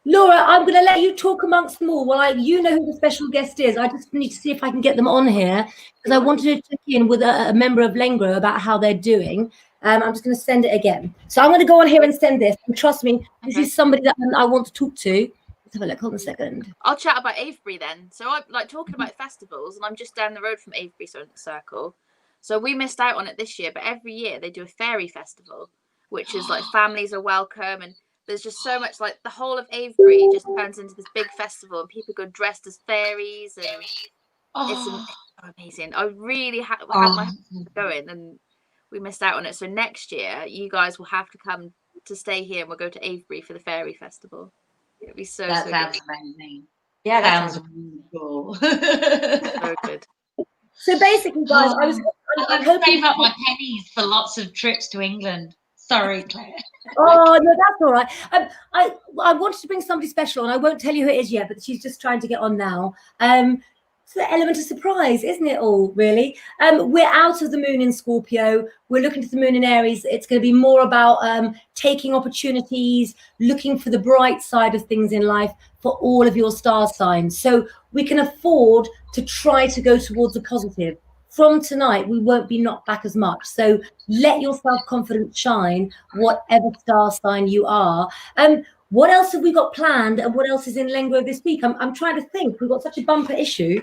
Laura, I'm going to let you talk amongst them all. Well, you know who the special guest is. I just need to see if I can get them on here because I wanted to check in with a member of Lengro about how they're doing. I'm just going to send it again. So I'm going to go on here and send this. And trust me, this is somebody that I want to talk to. Let's have a look. Hold on a second. I'll chat about Avebury then. So I'm like talking about festivals, and I'm just down the road from Avebury Circle. So we missed out on it this year, but every year they do a fairy festival, which is like families are welcome, and there's just so much, like the whole of Avebury just turns into this big festival, and people go dressed as fairies, and it's amazing. I really had my heart going, and we missed out on it. So next year, you guys will have to come to stay here, and we'll go to Avebury for the fairy festival. It'd be so that so sounds good. amazing. Yeah, that sounds really cool. So good. So basically, guys, I'm hoping save up my pennies for lots of trips to England. Sorry, Claire. Oh no, that's all right. I wanted to bring somebody special, and I won't tell you who it is yet, but she's just trying to get on now. It's the element of surprise, isn't it all, really? We're out of the moon in Scorpio. We're looking to the moon in Aries. It's going to be more about taking opportunities, looking for the bright side of things in life for all of your star signs. So we can afford to try to go towards the positive. From tonight, we won't be knocked back as much. So let your self-confidence shine, whatever star sign you are. What else have we got planned, and what else is in Lengro this week? I'm trying to think. We've got such a bumper issue.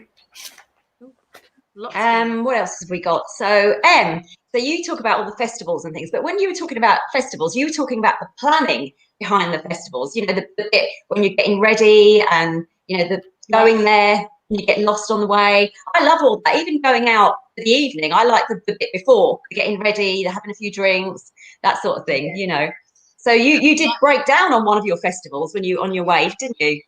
what else have we got? So so you talk about all the festivals and things, but when you were talking about festivals, you were talking about the planning behind the festivals, you know, the bit when you're getting ready, and you know, the going there, you get lost on the way. I love all that. Even going out for the evening, I like the bit before, getting ready, having a few drinks, that sort of thing, you know. So you did break down on one of your festivals when you on your wave, didn't you?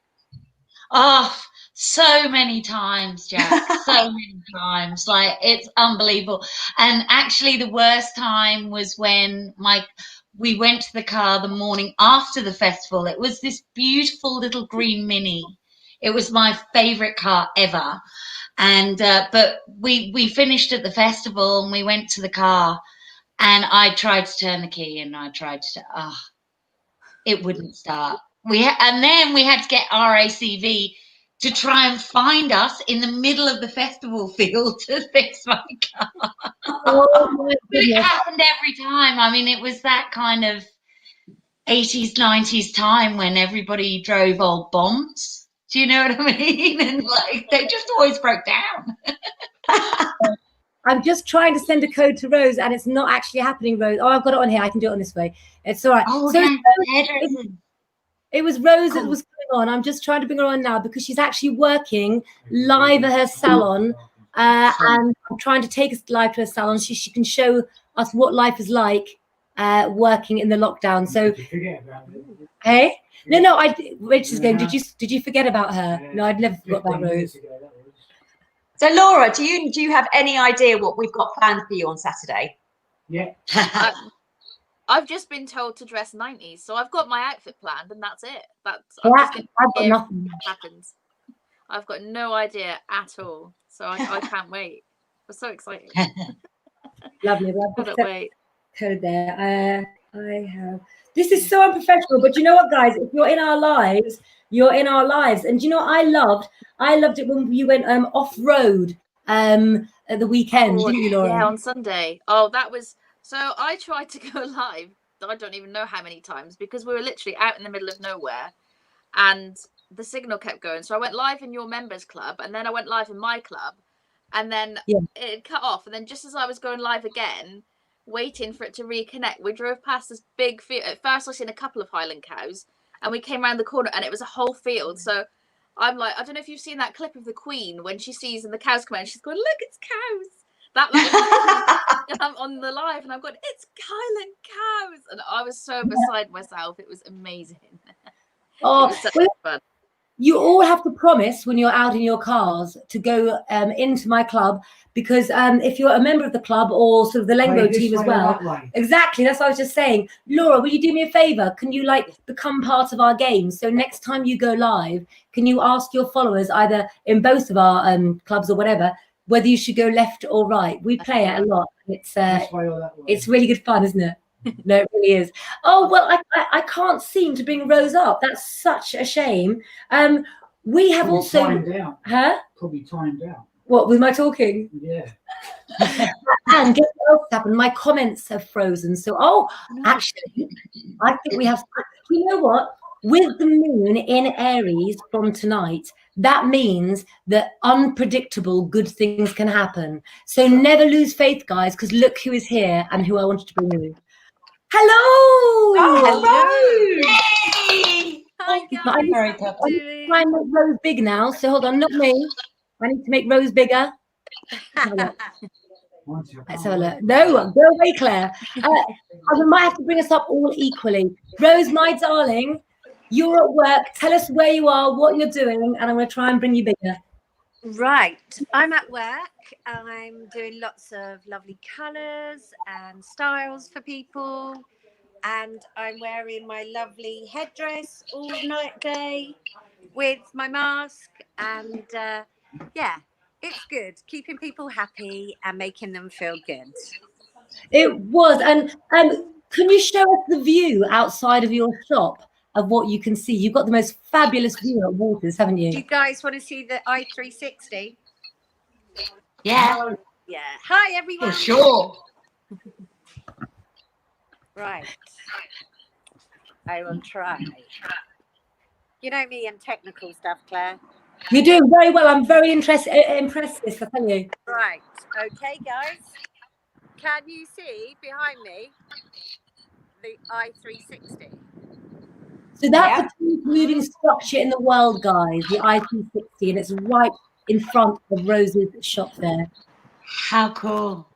Oh, so many times, Jack. So many times. Like, it's unbelievable. And actually, the worst time was when we went to the car the morning after the festival. It was this beautiful little green Mini. It was my favorite car ever. And but we finished at the festival, and we went to the car, and I tried to turn the key, and I tried to it wouldn't start. And then we had to get RACV to try and find us in the middle of the festival field to fix my car. Oh my goodness. It happened every time. I mean, it was that kind of 80s, 90s time when everybody drove old bombs. Do you know what I mean? And like, they just always broke down. I'm just trying to send a code to Rose, and it's not actually happening, Rose. Oh, I've got it on here. I can do it on this way. It's all right. Oh, so yeah. it was Rose that was going on. I'm just trying to bring her on now because she's actually working live at her salon. And I'm trying to take us live to her salon so she can show us what life is like working in the lockdown. So, hey? No, Rachel's going, did you forget about her? No, I'd never forgot about Rose. So Laura, do you have any idea what we've got planned for you on Saturday? Yeah. I've just been told to dress 90s, so I've got my outfit planned, and that's it. I'm Yeah, just going I've to got hear nothing. what happens. I've got no idea at all, so I can't wait. I'm so excited. Lovely. Well, I've Cannot got wait. code there. I have. This is so unprofessional, but you know what, guys? If you're in our lives, you're in our lives. And you know what I loved? I loved it when you went off road at the weekend, didn't you, Laura? Yeah, on Sunday. Oh, that was so. I tried to go live. I don't even know how many times because we were literally out in the middle of nowhere, and the signal kept going. So I went live in your members club, and then I went live in my club, and then it cut off. And then just as I was going live again, waiting for it to reconnect, we drove past this big field. At first, I seen a couple of Highland cows, and we came around the corner, and it was a whole field. So I'm like, I don't know if you've seen that clip of the Queen when she sees and the cows come out, she's going, "Look, it's cows." That was I'm on the live, and I've got, "It's Highland cows," and I was so beside myself. It was amazing. Oh, it was such fun. You all have to promise when you're out in your cars to go into my club, because if you're a member of the club or sort of the Lengro team as well, exactly, that's what I was just saying. Laura, will you do me a favor? Can you become part of our game? So next time you go live, can you ask your followers either in both of our clubs or whatever, whether you should go left or right? We play it a lot. It's really good fun, isn't it? No, it really is. Oh, well, I can't seem to bring Rose up. That's such a shame. We have Probably also... timed out. Huh? Probably timed out. What, with my talking? Yeah. And guess what else happened? My comments have frozen. So, actually, I think we have... You know what? With the moon in Aries from tonight, that means that unpredictable good things can happen. So never lose faith, guys, because look who is here and who I wanted to bring you. Hello! Oh, Yay! Hi, guys. I'm Very trying to make Rose big now, so hold on, not me. I need to make Rose bigger. Let's have a look. No, go away, Claire. I might have to bring us up all equally. Rose, my darling, you're at work. Tell us where you are, what you're doing, and I'm going to try and bring you bigger. Right, I'm at work. I'm doing lots of lovely colours and styles for people, and I'm wearing my lovely headdress all night day with my mask, and yeah, it's good, keeping people happy and making them feel good. It was. And can you show us the view outside of your shop of what you can see? You've got the most fabulous view at Waters, haven't you? Do you guys want to see the i360? Yeah. Yeah. Hi, everyone. For sure. Right. I will try. You know me and technical stuff, Claire. You're doing very well. I'm very impressed, I tell you. Right. Okay, guys. Can you see behind me the i360? So that's the tallest moving structure in the world, guys, the i360, and it's right in front of Rose's shop there. How cool.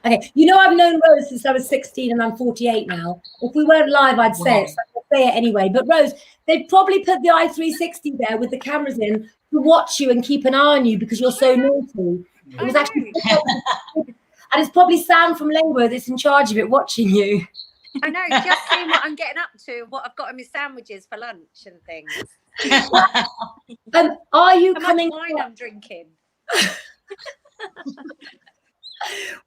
Okay, you know I've known Rose since I was 16 and I'm 48 now. If we weren't live, I'd say it, so I'll say it anyway. But Rose, they've probably put the i360 there with the cameras in to watch you and keep an eye on you because you're so naughty. It was actually, and it's probably Sam from Lengro that's in charge of it, watching you. I know, just seeing what I'm getting up to, what I've got in my sandwiches for lunch and things. Are you How coming? much wine I'm drinking.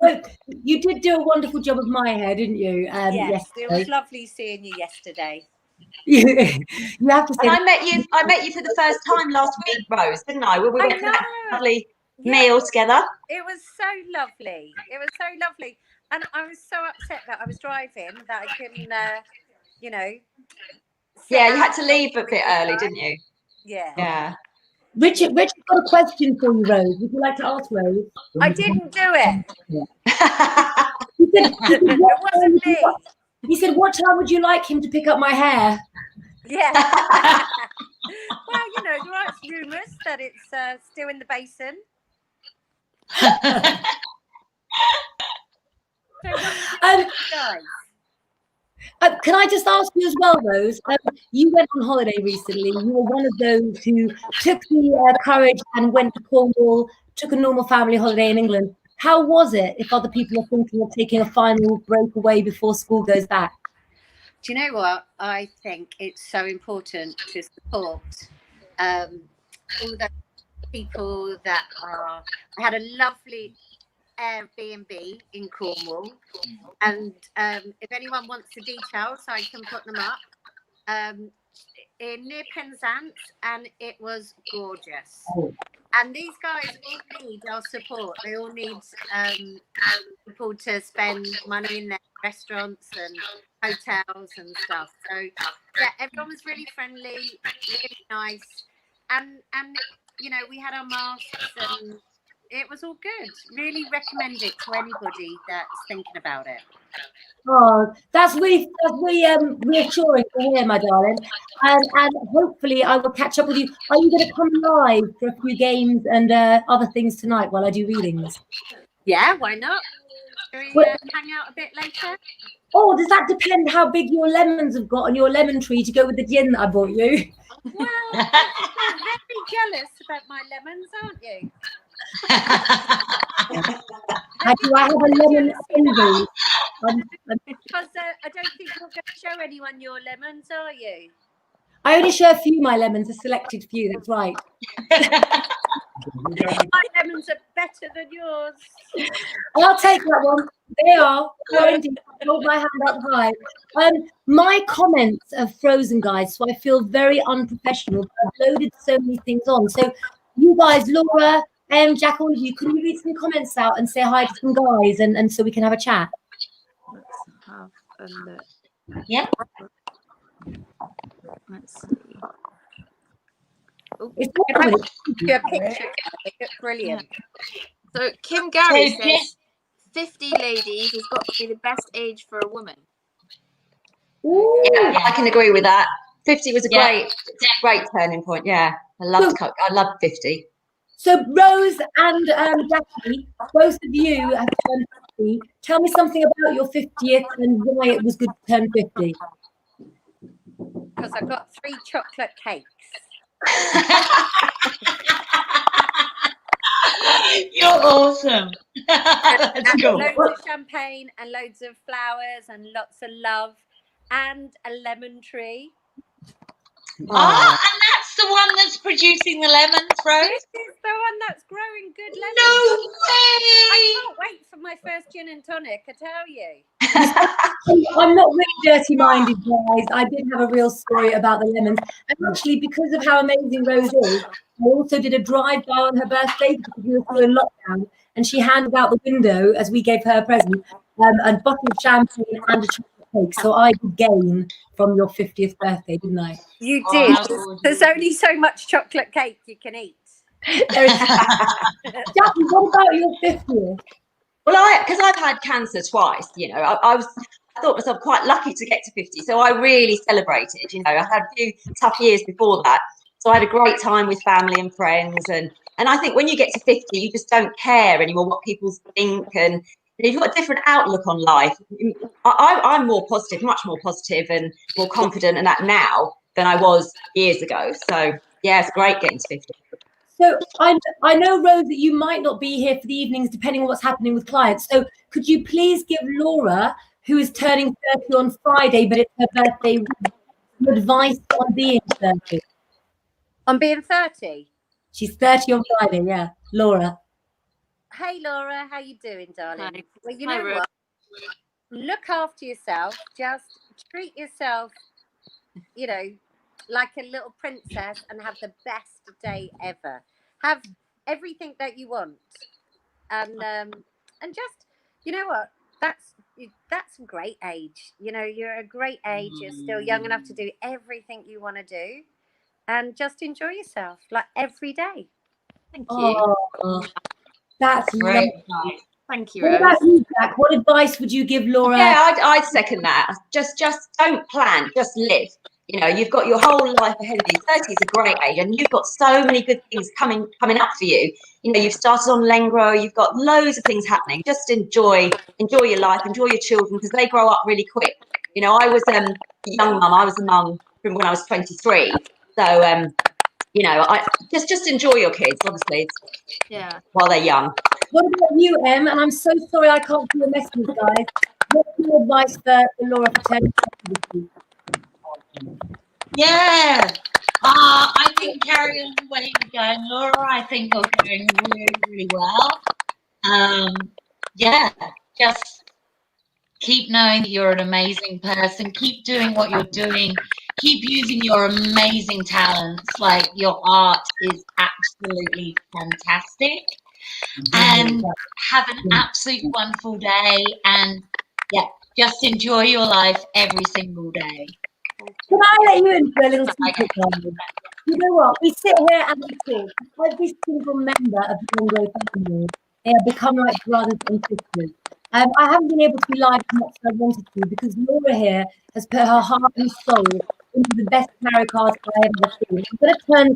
Well, you did do a wonderful job of my hair, didn't you? Yes, yesterday. it was lovely seeing you yesterday. You have to say. And I met you for the first time last week, Rose, didn't I? When we went for that lovely meal together. It was so lovely. It was so lovely. And I was so upset that I was driving that I couldn't, you know. Yeah, you had to leave a bit early, didn't you? Yeah. Yeah. Richard got a question for you, Rose. Would you like to ask Rose? I didn't do it. It wasn't me. He said, what time would you like him to pick up my hair? Yeah. Well, you know, there are rumours that it's still in the basin. So guys. Can I just ask you as well, Rose? You went on holiday recently. You were one of those who took the courage and went to Cornwall, took a normal family holiday in England. How was it if other people are thinking of taking a final break away before school goes back? Do you know what? I think it's so important to support all those people that are. I had a lovely Airbnb in Cornwall, and if anyone wants the details, I can put them up. In near Penzance, and it was gorgeous. And these guys all need our support. They all need people to spend money in their restaurants and hotels and stuff. So yeah, everyone was really friendly, really nice, and you know, we had our masks and it was all good. Really recommend it to anybody that's thinking about it. Oh, that's really reassuring to hear, my darling. And hopefully I will catch up with you. Are you going to come live for a few games and other things tonight while I do readings? Yeah, why not? Shall we hang out a bit later? Oh, does that depend how big your lemons have got on your lemon tree to go with the gin that I bought you? Well, you're very jealous about my lemons, aren't you? I have a lemon envy. Because I don't think you're going to show anyone your lemons, are you? I only share a few of my lemons, a selected few, that's right. My lemons are better than yours. I'll take that one. They are. Indeed. Hold my hand up high. My comments are frozen, guys, so I feel very unprofessional. I've loaded so many things on. So you guys, Laura, Jack, all of you, can you read some comments out and say hi to some guys and so we can have a chat? Let's have a look. Yep. Let's see. Oh, It's Your picture, they look brilliant. so Kim Gary So, says 50 ladies has got to be the best age for a woman. Yeah, I can agree with that. 50 was a Yeah. great turning point. Yeah, I loved 50. So Rose and Jackie, both of you have turned 50. Tell me something about your 50th and why it was good to turn 50. Because I got 3 chocolate cakes. You're awesome. That's And cool. loads of champagne and loads of flowers and lots of love and a lemon tree. Ah, and that's the one that's producing the lemons, Rose? This is the one that's growing good lemons. No I way! can't wait for my first gin and tonic, I tell you. I'm not really dirty-minded, guys. I did have a real story about the lemons. And actually, because of how amazing Rose is, I also did a drive-by on her birthday because we were still in lockdown. And she handed out the window, as we gave her a present, a bottle of champagne and a chocolate cake. So I did gain from your 50th birthday, didn't I? You Oh, did. how gorgeous. There's only so much chocolate cake you can eat. Jackie, what about your 50th? Well, because I've had cancer twice, you know, I thought myself quite lucky to get to 50. So I really celebrated, you know, I had a few tough years before that. So I had a great time with family and friends. And I think when you get to 50, you just don't care anymore what people think. And you've got a different outlook on life. I'm more positive, much more positive and more confident in that now than I was years ago. So yeah, it's great getting to 50. So I know, Rose, that you might not be here for the evenings, depending on what's happening with clients. So could you please give Laura, who is turning 30 on Friday, but it's her birthday, some advice on being 30? On being 30? She's 30 on Friday, yeah. Laura. Hey, Laura, how you doing, darling? Hi. Well, you Hi, know Rose. what? Look after yourself. Just treat yourself, you know, like a little princess and have the best day ever. Have everything that you want, and just, you know what? That's a great age. You know, you're a great age. You're still young enough to do everything you want to do, and just enjoy yourself like every day. Thank you. Oh, that's Great. lovely. Thank you, What Rose. about you, Jack? What advice would you give Laura? Yeah, I'd second that. Just don't plan, just live. You know, you've got your whole life ahead of you. 30 is a great age, and you've got so many good things coming up for you. You know, you've started on Lengro, you've got loads of things happening. Just enjoy your life, enjoy your children, because they grow up really quick. You know, I was a young mum. I was a mum from when I was 23. So, you know, I just enjoy your kids, honestly, Yeah. while they're young. What about you, Em? And I'm so sorry I can't see your messages, guys. What's your advice for Laura for turning 30? Yeah. I think carry on the way you're going, Laura. I think you're going really, really well. Yeah, just keep knowing that you're an amazing person. Keep doing what you're doing. Keep using your amazing talents. Like, your art is absolutely fantastic. And have an absolute wonderful day. And yeah, just enjoy your life every single day. Can I let you in for a little secret, guys? You know what? We sit here and we talk. Every single member of the Lengro family, they have become like brothers and sisters. I haven't been able to be live as much as I wanted to because Laura here has put her heart and soul into the best tarot cards I have ever seen. I'm going to turn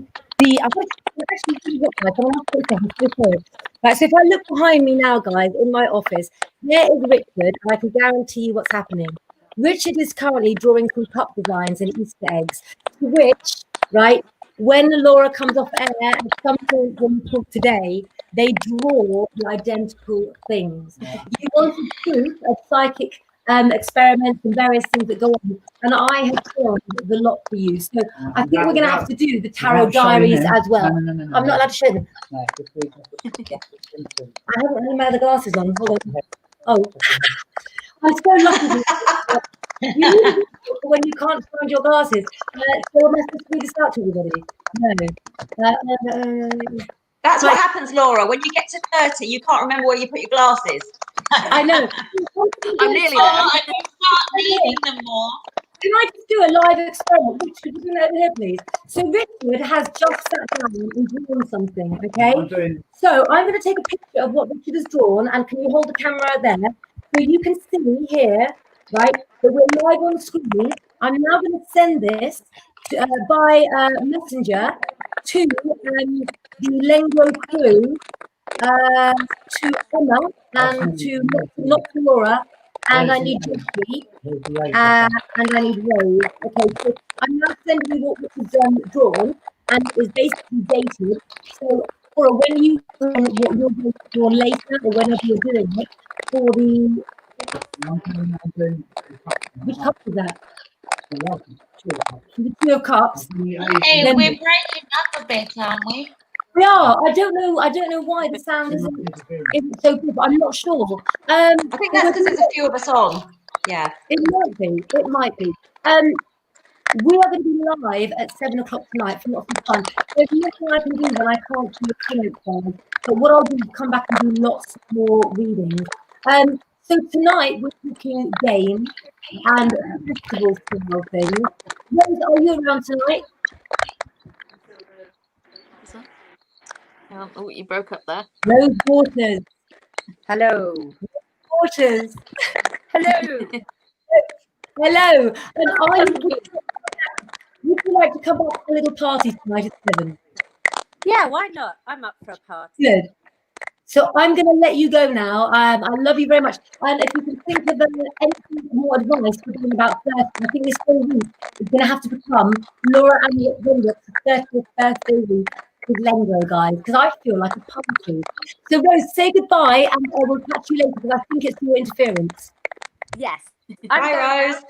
I'm going to actually see what I'm going to put it so sorry. Right, so if I look behind me now, guys, in my office, there is Richard, and I can guarantee you what's happening. Richard is currently drawing some cup designs and Easter eggs, to which, right, when Laura comes off air at some point when we talk today, they draw the identical things. You wanted proof of psychic experiments and various things that go on, and I have shown the lot for you. So I think we're going to have to do the tarot diaries as well. No, I'm not allowed to show them. No, I haven't had my other glasses on. Hold on. Oh, I'm so lucky. You when you can't find your glasses. So am I supposed to read this out to everybody? No. That's what happens, Laura. When you get to 30, you can't remember where you put your glasses. I know. I'm nearly there. I can start needing them more. Can I just do a live experiment? Richard, could you bring that over here, please? So Richard has just sat down and drawn something, okay? So I'm going to take a picture of what Richard has drawn, and can you hold the camera there? So you can see here, right, that we're live on screen. I'm now going to send this by messenger to the Lengro crew, to Emma, and to not to Laura, and I need Jeffrey, and I need Rose. Okay, so I'm now sending you what was drawn, and it was basically dated. So, Laura, when you what you're going to draw later, or whenever you're doing it, for the which cup is that? The Two of Cups. Hey, Then we're breaking up a bit, aren't we? we are. I don't know why the sound isn't so good, but I'm not sure. I think that's because there's a few of us on. Yeah. It might be. It might be. We are going to be live at 7 o'clock tonight for lots of fun. There's nothing I can do when I can't do a comment, but what I'll do is come back and do lots more readings. So tonight we're talking games and festival style things. Rose, are you around tonight? Oh, you broke up there. Rose Waters. Hello. Waters. Hello. Hello. And would you like to come back to a little party tonight at 7? Yeah, why not? I'm up for a party. Good. So I'm going to let you go now. I love you very much. And if you can think of anything more advice for doing about 30, I think this whole week is going to have to become Laura and Hendrick's 30th birthday week with Lengro, guys, because I feel like a party. So Rose, say goodbye, and I will catch you later because I think it's your interference. Yes. Bye, Rose.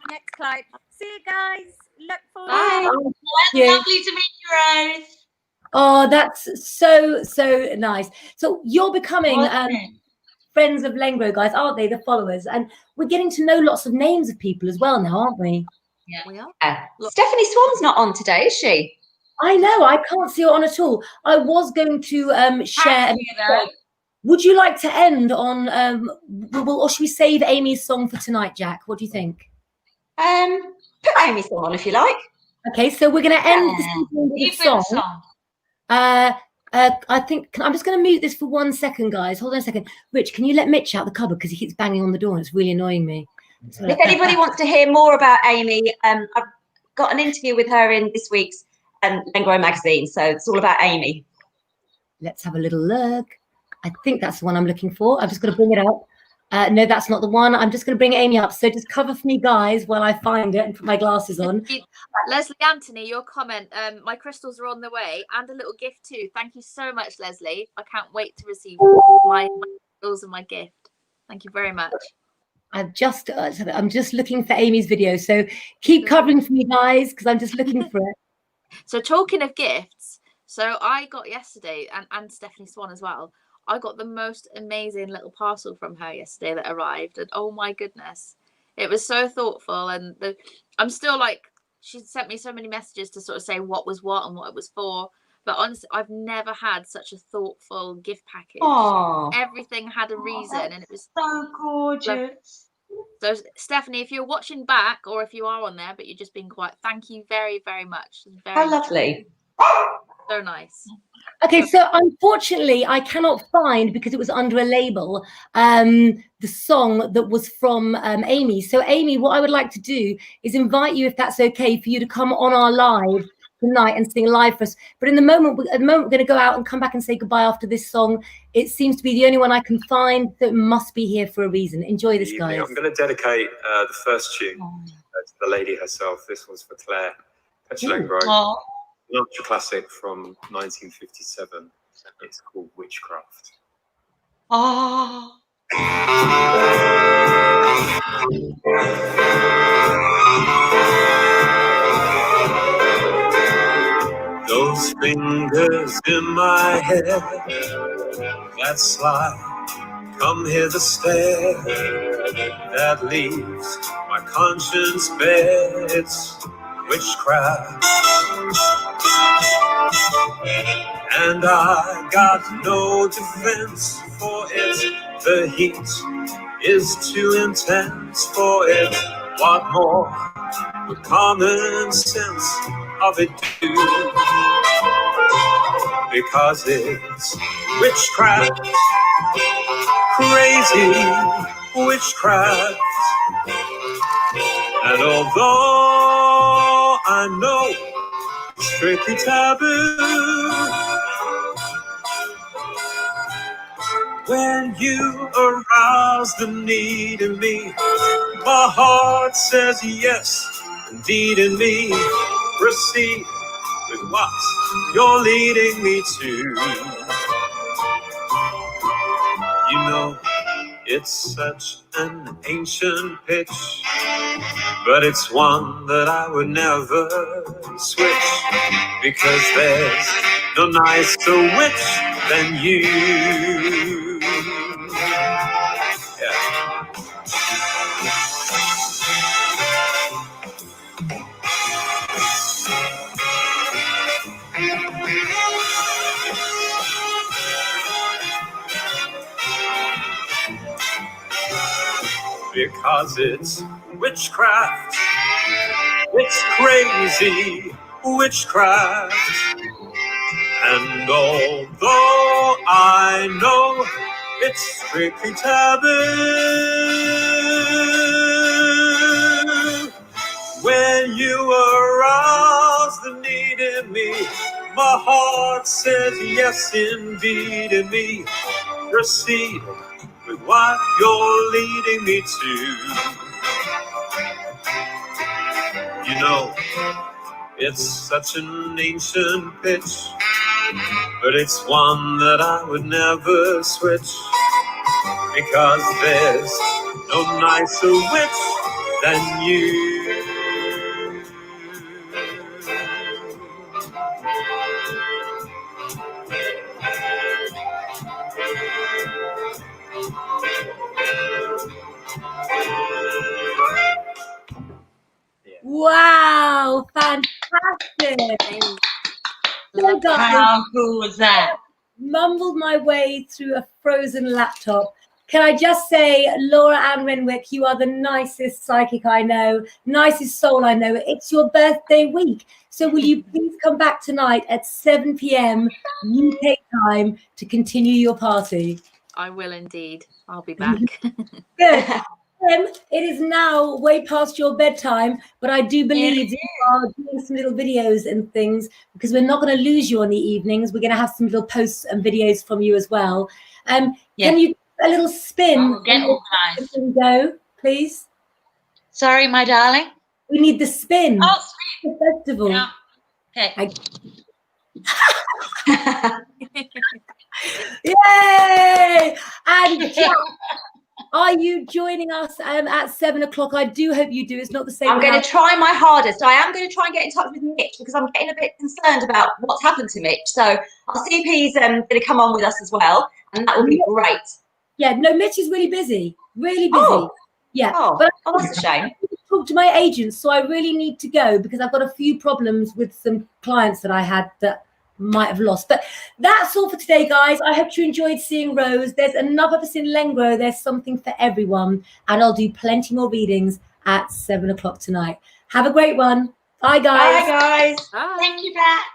Next client. See you guys. Look forward. Bye. Thank It's you. lovely to meet you, Rose. Oh, that's so nice. So you're becoming friends of Lengro, guys, aren't they? The followers, and we're getting to know lots of names of people as well now, aren't we? Yeah, we are. Stephanie Swan's not on today, is she? I know. I can't see her on at all. I was going to share. Would you like to end on? Or should we save Amy's song for tonight, Jack? What do you think? Put Amy's song on if you like. Okay, so we're going to end this evening with a song. I think I'm just going to mute this for 1 second, guys. Hold on a second. Rich, can you let Mitch out the cupboard because he keeps banging on the door and it's really annoying me. If anybody wants to hear more about Amy, I've got an interview with her in this week's Lengro magazine, so it's all about Amy. Let's have a little look. I think that's the one I'm looking for. I'm just going to bring it up. No, that's not the one. I'm just going to bring Amy up. So just cover for me, guys, while I find it and put my glasses on. Leslie Anthony, your comment. My crystals are on the way, and a little gift too. Thank you so much, Leslie. I can't wait to receive my crystals and my gift. Thank you very much. I'm just looking for Amy's video. So keep covering for me, guys, because I'm just looking for it. So talking of gifts, so I got yesterday, and Stephanie Swan as well, I got the most amazing little parcel from her yesterday that arrived, and oh my goodness, it was so thoughtful. And I'm still like, she sent me so many messages to sort of say what was what and what it was for. But honestly, I've never had such a thoughtful gift package. Oh, Everything had a reason, and it was so gorgeous. so. Stephanie, if you're watching back, or if you are on there but you're just being quiet, thank you very, very much. Very How much. lovely. So nice. Okay, so unfortunately, I cannot find, because it was under a label, the song that was from Amy. So Amy, what I would like to do is invite you, if that's okay, for you to come on our live tonight and sing live for us. But at the moment, we're going to go out and come back and say goodbye after this song. It seems to be the only one I can find, so it must be here for a reason. Enjoy this, guys. I'm going to dedicate the first tune to the lady herself. This one's for Claire. Lengro. An ultra classic from 1957. It's called Witchcraft. Oh. Those fingers in my hair that slide, come hither stare, that leaves my conscience bare. It's witchcraft. And I got no defense for it. The heat is too intense for it. What more would common sense of it do? Because it's witchcraft, crazy witchcraft. And although I know it's strictly taboo, when you arouse the need in me, my heart says yes, indeed in me. Proceed with what you're leading me to. You know, it's such an ancient pitch, but it's one that I would never switch, because there's no nicer witch than you. Yeah. Because it's witchcraft, it's crazy witchcraft. And although I know it's strictly taboo, when you arouse the need in me, my heart says yes, indeed in me. Proceed with what you're leading me to. You know, it's such an ancient pitch, but it's one that I would never switch, because there's no nicer witch than you. Wow, fantastic. Well done. How cool was that? Mumbled my way through a frozen laptop. Can I just say, Laura Ann Renwick, you are the nicest psychic I know, nicest soul I know. It's your birthday week. So will you please come back tonight at 7 p.m. UK time to continue your party? I will indeed. I'll be back. Good. It is now way past your bedtime, but I do believe you are doing some little videos and things, because we're not going to lose you on the evenings. We're going to have some little posts and videos from you as well. Can you do a little spin? Get organised. Go, please. Sorry, my darling. We need the spin. Oh, spin. The festival. Yeah. Okay. Yay! And are you joining us at 7 o'clock? I do hope you do. It's not the same. I'm going to try my hardest. I am going to try and get in touch with Mitch because I'm getting a bit concerned about what's happened to Mitch. So I'll see if he's going to come on with us as well, and that would be great. Yeah, no, Mitch is really busy. Really busy. Oh. Yeah. Oh, but that's a shame. Talk to my agents, so I really need to go because I've got a few problems with some clients that I had that might have lost. But that's all for today, guys. I hope you enjoyed seeing Rose. There's enough of us in Lengro. There's something for everyone, and I'll do plenty more readings at 7 o'clock tonight. Have a great one. Bye, guys. Bye, guys. Bye. Thank you, Black.